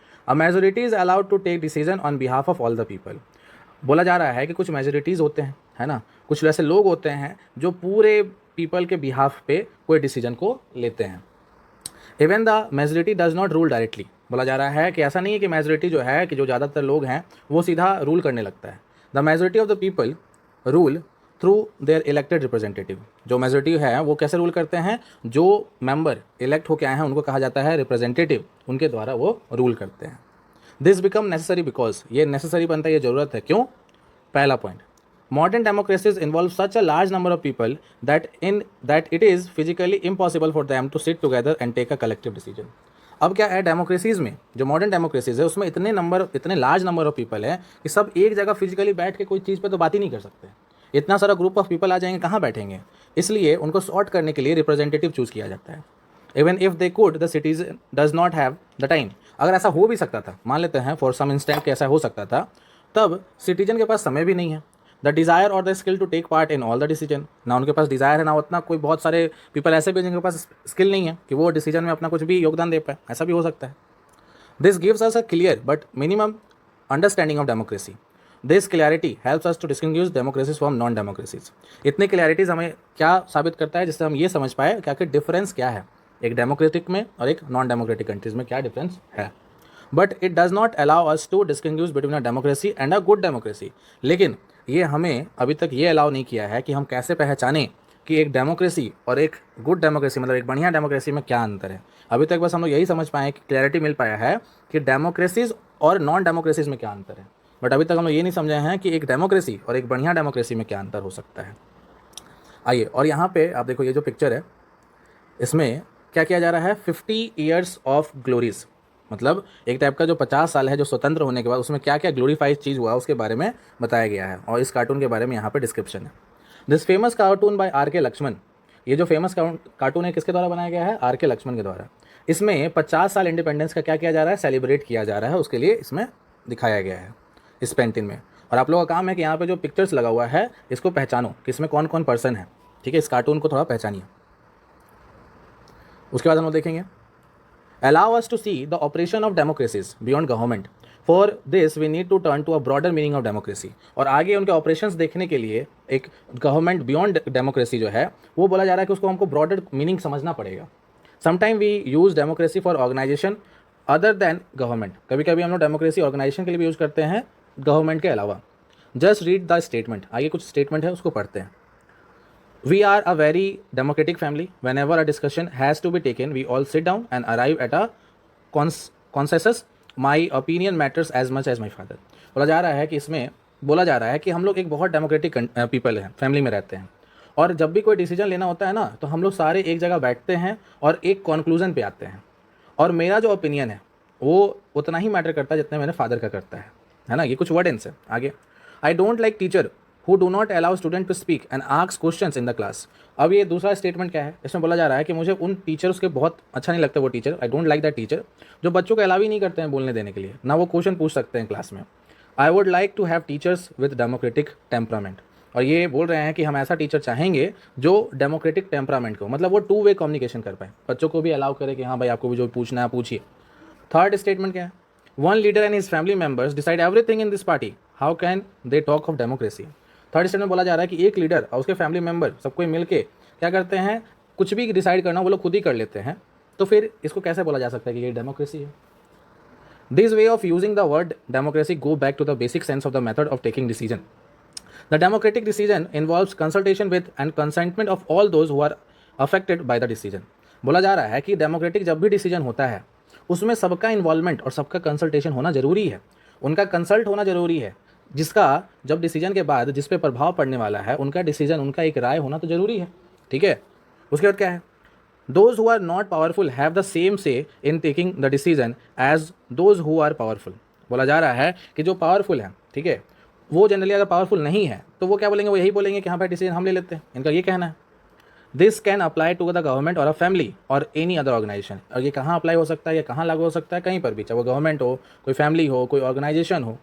A: A majority is allowed to take decision on behalf of all the people, बोला जा रहा है कि कुछ मेजोरिटीज़ होते हैं, है ना, कुछ ऐसे लोग होते हैं जो पूरे पीपल के बिहाफ पे कोई डिसीजन को लेते हैं। Even the majority does not rule directly, बोला जा रहा है कि ऐसा नहीं है कि मेजोरिटी जो है, कि जो ज़्यादातर लोग हैं वो सीधा रूल करने लगता है। The majority of the people rule through their elected representative, जो मेजोरिटी है वो कैसे रूल करते हैं, जो मेंबर इलेक्ट होकर आए हैं उनको कहा जाता है रिप्रेजेंटेटिव, उनके द्वारा वो रूल करते हैं। दिस बिकम नेसेसरी बिकॉज, ये नेसेसरी बनता है, ये ज़रूरत है, क्यों, पहला point, modern democracies involve such a large number of people that it is physically impossible for them to sit together and take a collective decision. अब क्या है, डेमोक्रेसीज में, जो मॉडर्न डेमोक्रेसीज है उसमें इतने लार्ज नंबर ऑफ पीपल है कि सब एक जगह फिजिकली बैठ के कोई चीज़ पे तो बात ही नहीं कर सकते, इतना सारा ग्रुप ऑफ पीपल आ जाएंगे, कहाँ बैठेंगे, इसलिए उनको सॉर्ट करने के लिए रिप्रेजेंटेटिव चूज़ किया जाता है। Even if they could the citizen does not have the time, अगर ऐसा हो भी सकता था, मान लेते हैं फॉर सम इंस्टेंट कि ऐसा हो सकता था, तब सिटीजन के पास समय भी नहीं है, द डिज़ायर और the skill to take part in all the decision. ना उनके पास डिज़ायर है, ना उतना कोई, बहुत सारे पीपल ऐसे भी हैं जिनके पास स्किल नहीं है कि वो डिसीजन में अपना कुछ भी योगदान दे पाए, ऐसा भी हो सकता है। This gives us a clear but minimum understanding of democracy. This clarity helps us to distinguish democracies from non democracies. इतनी क्लैरिटीज हमें क्या साबित करता है, जिससे हम ये समझ पाए कि आखिर डिफरेंस क्या है एक डेमोक्रेटिक में और एक नॉन डेमोक्रेटिक कंट्रीज में, क्या डिफरेंस है। But it does not allow us to distinguish between a democracy and a good democracy. लेकिन ये हमें अभी तक ये अलाउ नहीं किया है कि हम कैसे पहचानें कि एक डेमोक्रेसी और एक गुड डेमोक्रेसी, मतलब एक बढ़िया डेमोक्रेसी में क्या अंतर है। अभी तक बस हम लोग यही समझ पाए कि क्लैरिटी मिल पाया है कि डेमोक्रेसीज और नॉन डेमोक्रेसीज में क्या अंतर है, बट अभी तक हम लोग ये नहीं समझे हैं कि एक डेमोक्रेसी और एक बढ़िया डेमोक्रेसी में क्या अंतर हो सकता है। आइए, और यहाँ पे आप देखो ये जो पिक्चर है, इसमें क्या किया जा रहा है, 50 ईयर्स ऑफ ग्लोरीज, मतलब एक टाइप का जो 50 साल है जो स्वतंत्र होने के बाद, उसमें क्या क्या ग्लोरीफाइड चीज़ हुआ उसके बारे में बताया गया है, और इस कार्टून के बारे में यहाँ पे डिस्क्रिप्शन है। This famous cartoon by R K Laxman. ये जो फेमस कार्टून है किसके द्वारा बनाया गया है, आर के लक्ष्मण के द्वारा। इसमें 50 साल इंडिपेंडेंस का क्या किया जा रहा है, सेलिब्रेट किया जा रहा है, उसके लिए इसमें दिखाया गया है इस पेंटिंग में। और आप लोगों का काम है कि यहाँ पे जो पिक्चर्स लगा हुआ है इसको पहचानो कि इसमें कौन कौन पर्सन है, ठीक है, इस कार्टून को थोड़ा पहचानिए। उसके बाद हम लोग देखेंगे, allow us to see the operation of democracies beyond government. For this we need to turn to a broader meaning of democracy. और आगे उनके ऑपरेशंस देखने के लिए एक गवर्नमेंट बियॉन्ड डेमोक्रेसी जो है वो बोला जा रहा है कि उसको हमको ब्रॉडर मीनिंग समझना पड़ेगा। Sometime we use democracy for organisation other than government. कभी कभी हम लोग डेमोक्रेसी ऑर्गेनाइजेशन के लिए भी यूज़ करते हैं गवर्नमेंट के अलावा। जस्ट रीड द स्टेटमेंट, आगे कुछ स्टेटमेंट है उसको पढ़ते हैं। We are a very democratic family. Whenever a discussion has to be taken, we all sit down and arrive at a consensus. My opinion matters as much as my father. बोला जा रहा है कि इसमें बोला जा रहा है कि हम लोग एक बहुत डेमोक्रेटिक पीपल हैं, फैमिली में रहते हैं, और जब भी कोई डिसीजन लेना होता है ना तो हम लोग सारे एक जगह बैठते हैं और एक कंक्लूजन पे आते हैं, और मेरा जो ओपिनियन है वो उतना ही मैटर करता है जितना मेरे फादर का करता है ना। ये कुछ वर्डेंस है आगे। I don't like teacher who do not allow student to speak and ask questions in the class। अब ये दूसरा स्टेटमेंट क्या है, इसमें बोला जा रहा है कि मुझे उन टीचर्स के बहुत अच्छा नहीं लगता वो teacher, I don't like that teacher, जो बच्चों को अलाउ ही नहीं करते हैं बोलने देने के लिए, ना वो क्वेश्चन पूछ सकते हैं क्लास में। I would like to have teachers with democratic temperament. और ये बोल रहे हैं कि हम ऐसा टीचर चाहेंगे जो डेमोक्रेटिक टेम्परामेंट को, मतलब वो टू वे कम्युनिकेशन कर पाए, बच्चों को भी अलाउ करे कि हाँ भाई आपको भी जो पूछना है पूछिए। थर्ड स्टेटमेंट क्या है, one leader and his family members decide everything in this party, how can they talk of democracy. Third statement बोला जा रहा है कि एक लीडर और उसके फैमिली मेंबर सबको मिल के क्या करते हैं, कुछ भी डिसाइड करना वो लोग खुद ही कर लेते हैं, तो फिर इसको कैसे बोला जा सकता है कि ये डेमोक्रेसी है। This way of using the word democracy go back to the basic sense of the method of taking decision. The democratic decision involves consultation with and consentment of all those who are affected by the decision. बोला जा रहा है कि democratic जब भी decision होता है उसमें सबका इन्वॉल्वमेंट और सबका कंसल्टेशन होना जरूरी है, उनका कंसल्ट होना जरूरी है, जिसका जब डिसीजन के बाद जिस पे प्रभाव पड़ने वाला है उनका डिसीजन, उनका एक राय होना तो जरूरी है, ठीक है। उसके बाद क्या है, those who are not powerful have the same say in taking the decision as those who are powerful. बोला जा रहा है कि जो पावरफुल है, ठीक है, वो जनरली अगर पावरफुल नहीं है तो वो क्या बोलेंगे, वो यही बोलेंगे कि हाँ भाई डिसीजन हम ले लेते हैं, इनका ये कहना है। This can apply to the government और a family or any other organisation. और ये कहाँ अप्लाई हो सकता है, ये कहाँ लागू हो सकता है, कहीं पर भी, चाहे वो गवर्नमेंट हो, कोई फैमिली हो, कोई ऑर्गेनाइजेशन हो।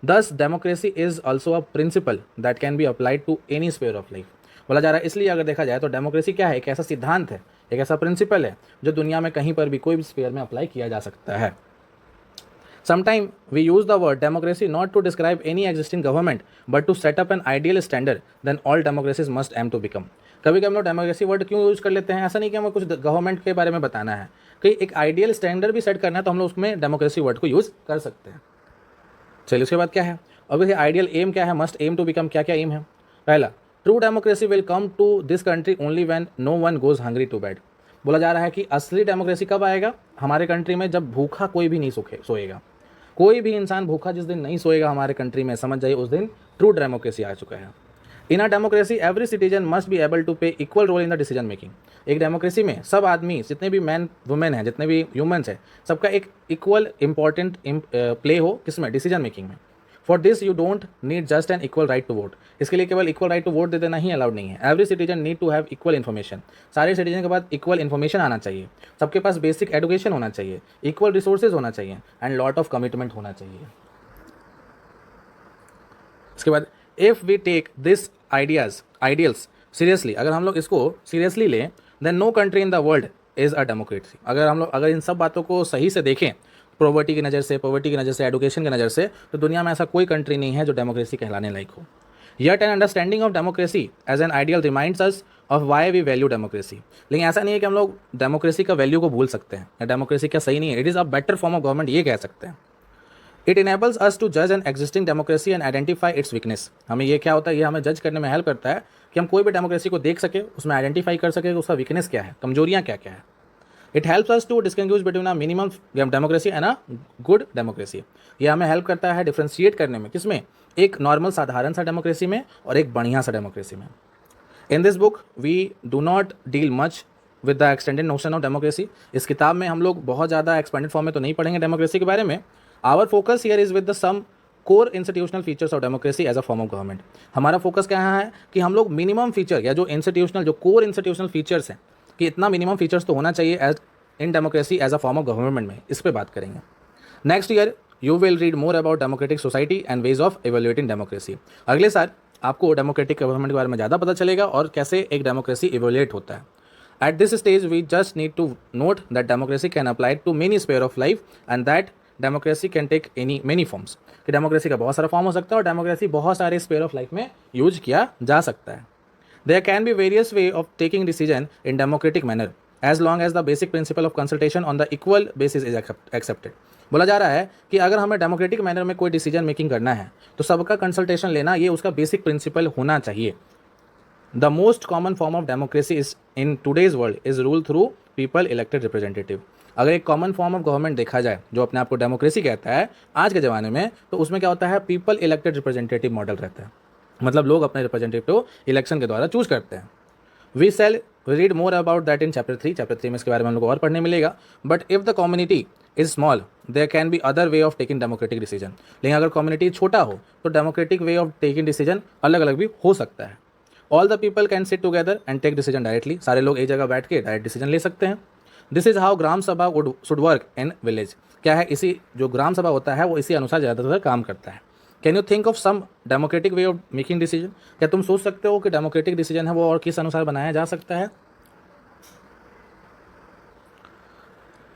A: Thus, democracy is also a principle that can be applied to any sphere of life। बोला जा रहा है इसलिए अगर देखा जाए तो डेमोक्रेसी क्या है, एक ऐसा सिद्धांत है, एक ऐसा प्रिंसिपल है जो दुनिया में कहीं पर भी कोई भी स्फीयर में अप्लाई किया जा सकता है। Sometime we use the word democracy not to describe any existing government but to set up an ideal standard then all democracies must aim to become। कभी कभी हम लोग डेमोक्रेसी वर्ड क्यों यूज कर लेते हैं, ऐसा नहीं कि हमें कुछ गवर्नमेंट के बारे में बताना है, कि एक आइडियल स्टैंडर्ड भी सेट करना है तो हम लोग उसमें डेमोक्रेसी वर्ड को यूज़ कर सकते हैं। चलिए उसके बाद क्या है, अब आइडियल एम क्या है, मस्ट एम टू बिकम, क्या क्या एम है। पहला, true democracy will come to this country only when no one goes hungry to bed. बोला जा रहा है कि असली डेमोक्रेसी कब आएगा हमारे कंट्री में, जब भूखा कोई भी नहीं सोएगा, कोई भी इंसान भूखा जिस दिन नहीं सोएगा हमारे कंट्री में, समझ जाइए उस दिन ट्रू डेमोक्रेसी आ चुका है। In a democracy every citizen must be able to play equal role in the decision making. एक डेमोक्रेसी में सब आदमी, जितने भी मैन वुमेन हैं, जितने भी ह्यूमंस हैं, सबका एक इक्वल इंपॉर्टेंट प्ले हो किसमें, डिसीजन मेकिंग में। For this you don't need just an equal right to vote. इसके लिए केवल इक्वल राइट टू वोट दे देना ही अलाउड नहीं है। Every citizen need to have equal information. सारे सिटीजन के पास इक्वल इन्फॉर्मेशन आना चाहिए, सबके पास बेसिक एजुकेशन होना चाहिए, इक्वल रिसोर्सेज होना चाहिए एंड लॉट ऑफ कमिटमेंट होना चाहिए। इसके बाद if we take this ideals seriously, अगर हम लोग इसको सीरियसली लें, then no country in the world is a democracy. अगर इन सब बातों को सही से देखें, पॉवर्टी की नज़र से, एडुकेशन की नज़र से, तो दुनिया में ऐसा कोई कंट्री नहीं है जो डेमोक्रेसी कहलाने लायक हो। Yet an understanding of democracy as an ideal reminds us of why we value democracy। लेकिन ऐसा नहीं है कि हम लोग डेमोक्रेसी का वैल्यू को भूल सकते हैं या डेमोक्रेसी क्या सही नहीं है। It is a better form of government, ये कह सकते हैं। इट इनेबल्स अस टू जज an existing democracy and identify it's weakness. हमें ये क्या होता है, ये हमें जज करने में हेल्प करता है कि हम कोई भी डेमोक्रेसी को देख सके, उसमें आइडेंटिफाई कर सके उसका वीकनेस क्या है, कमजोरियाँ क्या क्या है। It helps us to distinguish between a minimum democracy and a good democracy. ये हमें हेल्प करता है डिफ्रेंशिएट करने में, किसमें, एक नॉर्मल साधारण सा डेमोक्रेसी में और एक बढ़िया सा डेमोक्रेसी में। In this book we do not deal much with the extended notion of democracy. इस किताब में हम लोग बहुत ज़्यादा एक्सपेंडेड फॉर्म में तो नहीं पढ़ेंगे डेमोक्रेसी के बारे में। Our focus here is with the some core institutional features of democracy as a form of government. हमारा फोकस क्या है कि हम लोग मिनिमम फीचर या जो इंस्टीट्यूशनल, जो कोर इंस्टीट्यूशनल फीचर्स हैं, कि इतना मिनिमम फीचर्स तो होना चाहिए as in democracy as a form of government में, इस पर बात करेंगे। Next year you will read more about democratic society and ways of evaluating democracy. अगले साल आपको डेमोक्रेटिक गवर्नमेंट के बारे में ज़्यादा पता चलेगा और कैसे एक डेमोक्रेसी इवेल्युएट होता है। At this stage we just need to note that democracy can apply to many spheres of life and that democracy can take many forms. कि डेमोक्रेसी का बहुत सारा फॉर्म हो सकता है और डेमोक्रेसी बहुत सारे स्पेयर ऑफ लाइफ में यूज किया जा सकता है। There can be various way of taking decision in democratic manner as long as the basic principle of consultation on the equal basis is accepted। बोला जा रहा है कि अगर हमें डेमोक्रेटिक मैनर में कोई डिसीजन मेकिंग करना है तो सबका कंसल्टेशन लेना, ये उसका बेसिक प्रिंसिपल होना चाहिए। The most common form of democracy is in today's world is rule through people elected representative. अगर एक कॉमन फॉर्म ऑफ गवर्नमेंट देखा जाए जो अपने आप को डेमोक्रेसी कहता है आज के ज़माने में, तो उसमें क्या होता है, पीपल इलेक्टेड रिप्रेजेंटेटिव मॉडल रहता है। मतलब लोग अपने रिप्रेजेंटेटिव इलेक्शन के द्वारा चूज करते हैं। We read more about that in chapter 3 में इसके बारे में हम लोग और पढ़ने मिलेगा। But if the community is small there can be other way of taking democratic decision. लेकिन अगर कम्युनिटी छोटा हो तो democratic way of taking decision अलग अलग भी हो सकता है। All the people can sit together and take decision directly. सारे लोग एक जगह बैठ के डायरेक्ट डिसीजन ले सकते हैं। दिस इज हाउ ग्राम सभा शुड वर्क इन विलेज। क्या है, इसी जो ग्राम सभा होता है वो इसी अनुसार ज़्यादातर काम करता है। Can you think of some democratic way of making decision. क्या तुम सोच सकते हो कि डेमोक्रेटिक डिसीजन है वो और किस अनुसार बनाया जा सकता है।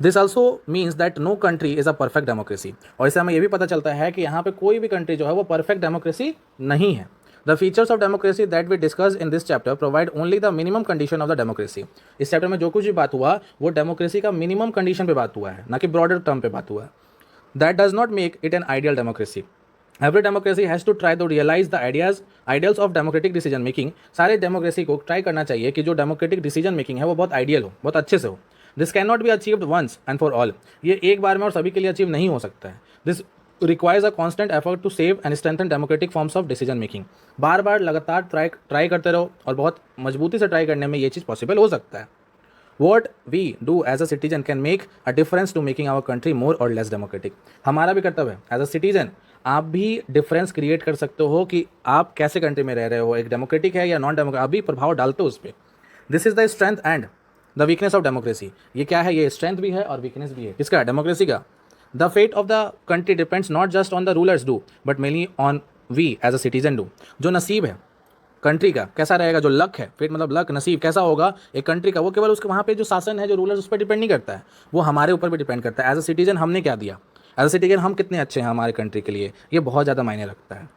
A: This also means that no country is a perfect democracy. और इससे हमें यह भी पता चलता है कि यहाँ पे कोई भी कंट्री जो है वो परफेक्ट डेमोक्रेसी नहीं है। The features of democracy that we discuss in this chapter provide only the minimum condition of the democracy. इस चैप्टर में जो कुछ भी बात हुआ वो डेमोक्रेसी का मिनिमम कंडीशन पे बात हुआ है, ना कि ब्रॉडर टर्म पे बात हुआ है। That does not make it an ideal democracy. Every democracy has to try to realise the ideals of democratic decision making. सारे डेमोक्रेसी को ट्राई करना चाहिए कि जो डेमोक्रेटिक डिसीजन मेकिंग है वो बहुत आइडियल हो, बहुत अच्छे से हो। This can not be achieved once and for all. ये एक बार में और सभी के लिए अचीव नहीं हो सकता है। This requires a constant effort to save and strengthen democratic forms of decision making. बार बार लगातार ट्राई करते रहो और बहुत मजबूती से ट्राई करने में ये चीज़ पॉसिबल हो सकता है। What we do as a citizen can make a difference to making our country more or less democratic। हमारा भी कर्तव्य है एज अ सिटीजन, आप भी डिफरेंस क्रिएट कर सकते हो कि आप कैसे कंट्री में रह रहे हो, एक डेमोक्रेटिक है या नॉन डेमोक्रेटिक, आप भी प्रभाव डालते हो उस पर। This is the strength and the weakness of democracy. ये क्या है, ये स्ट्रेंथ भी है और वीकनेस भी है, किसका, डेमोक्रेसी का। The fate of the country depends not just on the rulers do but mainly on we as a citizen do. जो नसीब है कंट्री का कैसा रहेगा, जो लक है, फेट मतलब लक, नसीब कैसा होगा एक कंट्री का, वो केवल उसके वहाँ पे जो शासन है, जो रूलर्स, उस पर डिपेंड नहीं करता है, वो हमारे ऊपर भी डिपेंड करता है। एज अ सिटीजन हमने क्या दिया, एज अ सिटीजन हम कितने अच्छे हैं हमारे कंट्री के लिए, ये बहुत ज़्यादा मायने रखता है।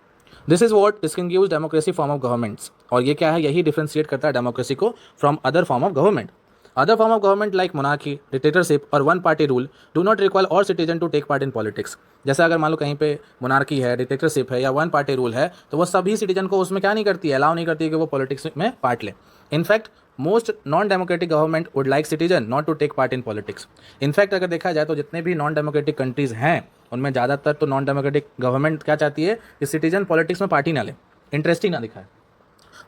A: This is what distinguish democracy form of governments. और ये क्या है, यही डिफ्रेंशिएट करता है डेमोक्रेसी को from other form of government. Other form of government like monarchy, dictatorship or one party rule do not require all citizen to take part in politics। जैसे अगर मान लो कहीं पे मोनार्की है, डिक्टेटरशिप है या वन पार्टी रूल है, तो वो सभी सिटीजन को उसमें क्या नहीं करती है, अलाउ नहीं करती है कि वो पॉलिटिक्स में पार्ट ले। In fact most non democratic government would like citizen not to take part in politics. In fact अगर देखा जाए तो जितने भी नॉन डेमोक्रेटिक कंट्रीज़ हैं उनमें ज़्यादातर तो नॉन डेमोक्रेटिक गवर्नमेंट क्या चाहती है कि सिटीजन पॉलिटिक्स में पार्टी ना ले, इंटरेस्ट ही ना दिखाए।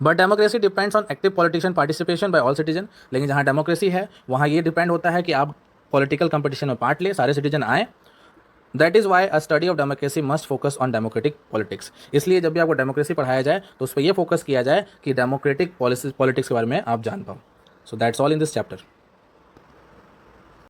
A: But democracy depends on active politician participation by all citizen. लेकिन जहाँ डेमोक्रेसी है वहाँ ये डिपेंड होता है कि आप पॉलिटिकल कंपटीशन में पार्ट ले, सारे सिटीजन आए। That is why a study of democracy must focus on democratic politics. इसलिए जब भी आपको डेमोक्रेसी पढ़ाया जाए तो उस पर यह फोकस किया जाए कि डेमोक्रेटिक पॉलिटिक्स के बारे में आप जान पाओ। So that's all in this chapter.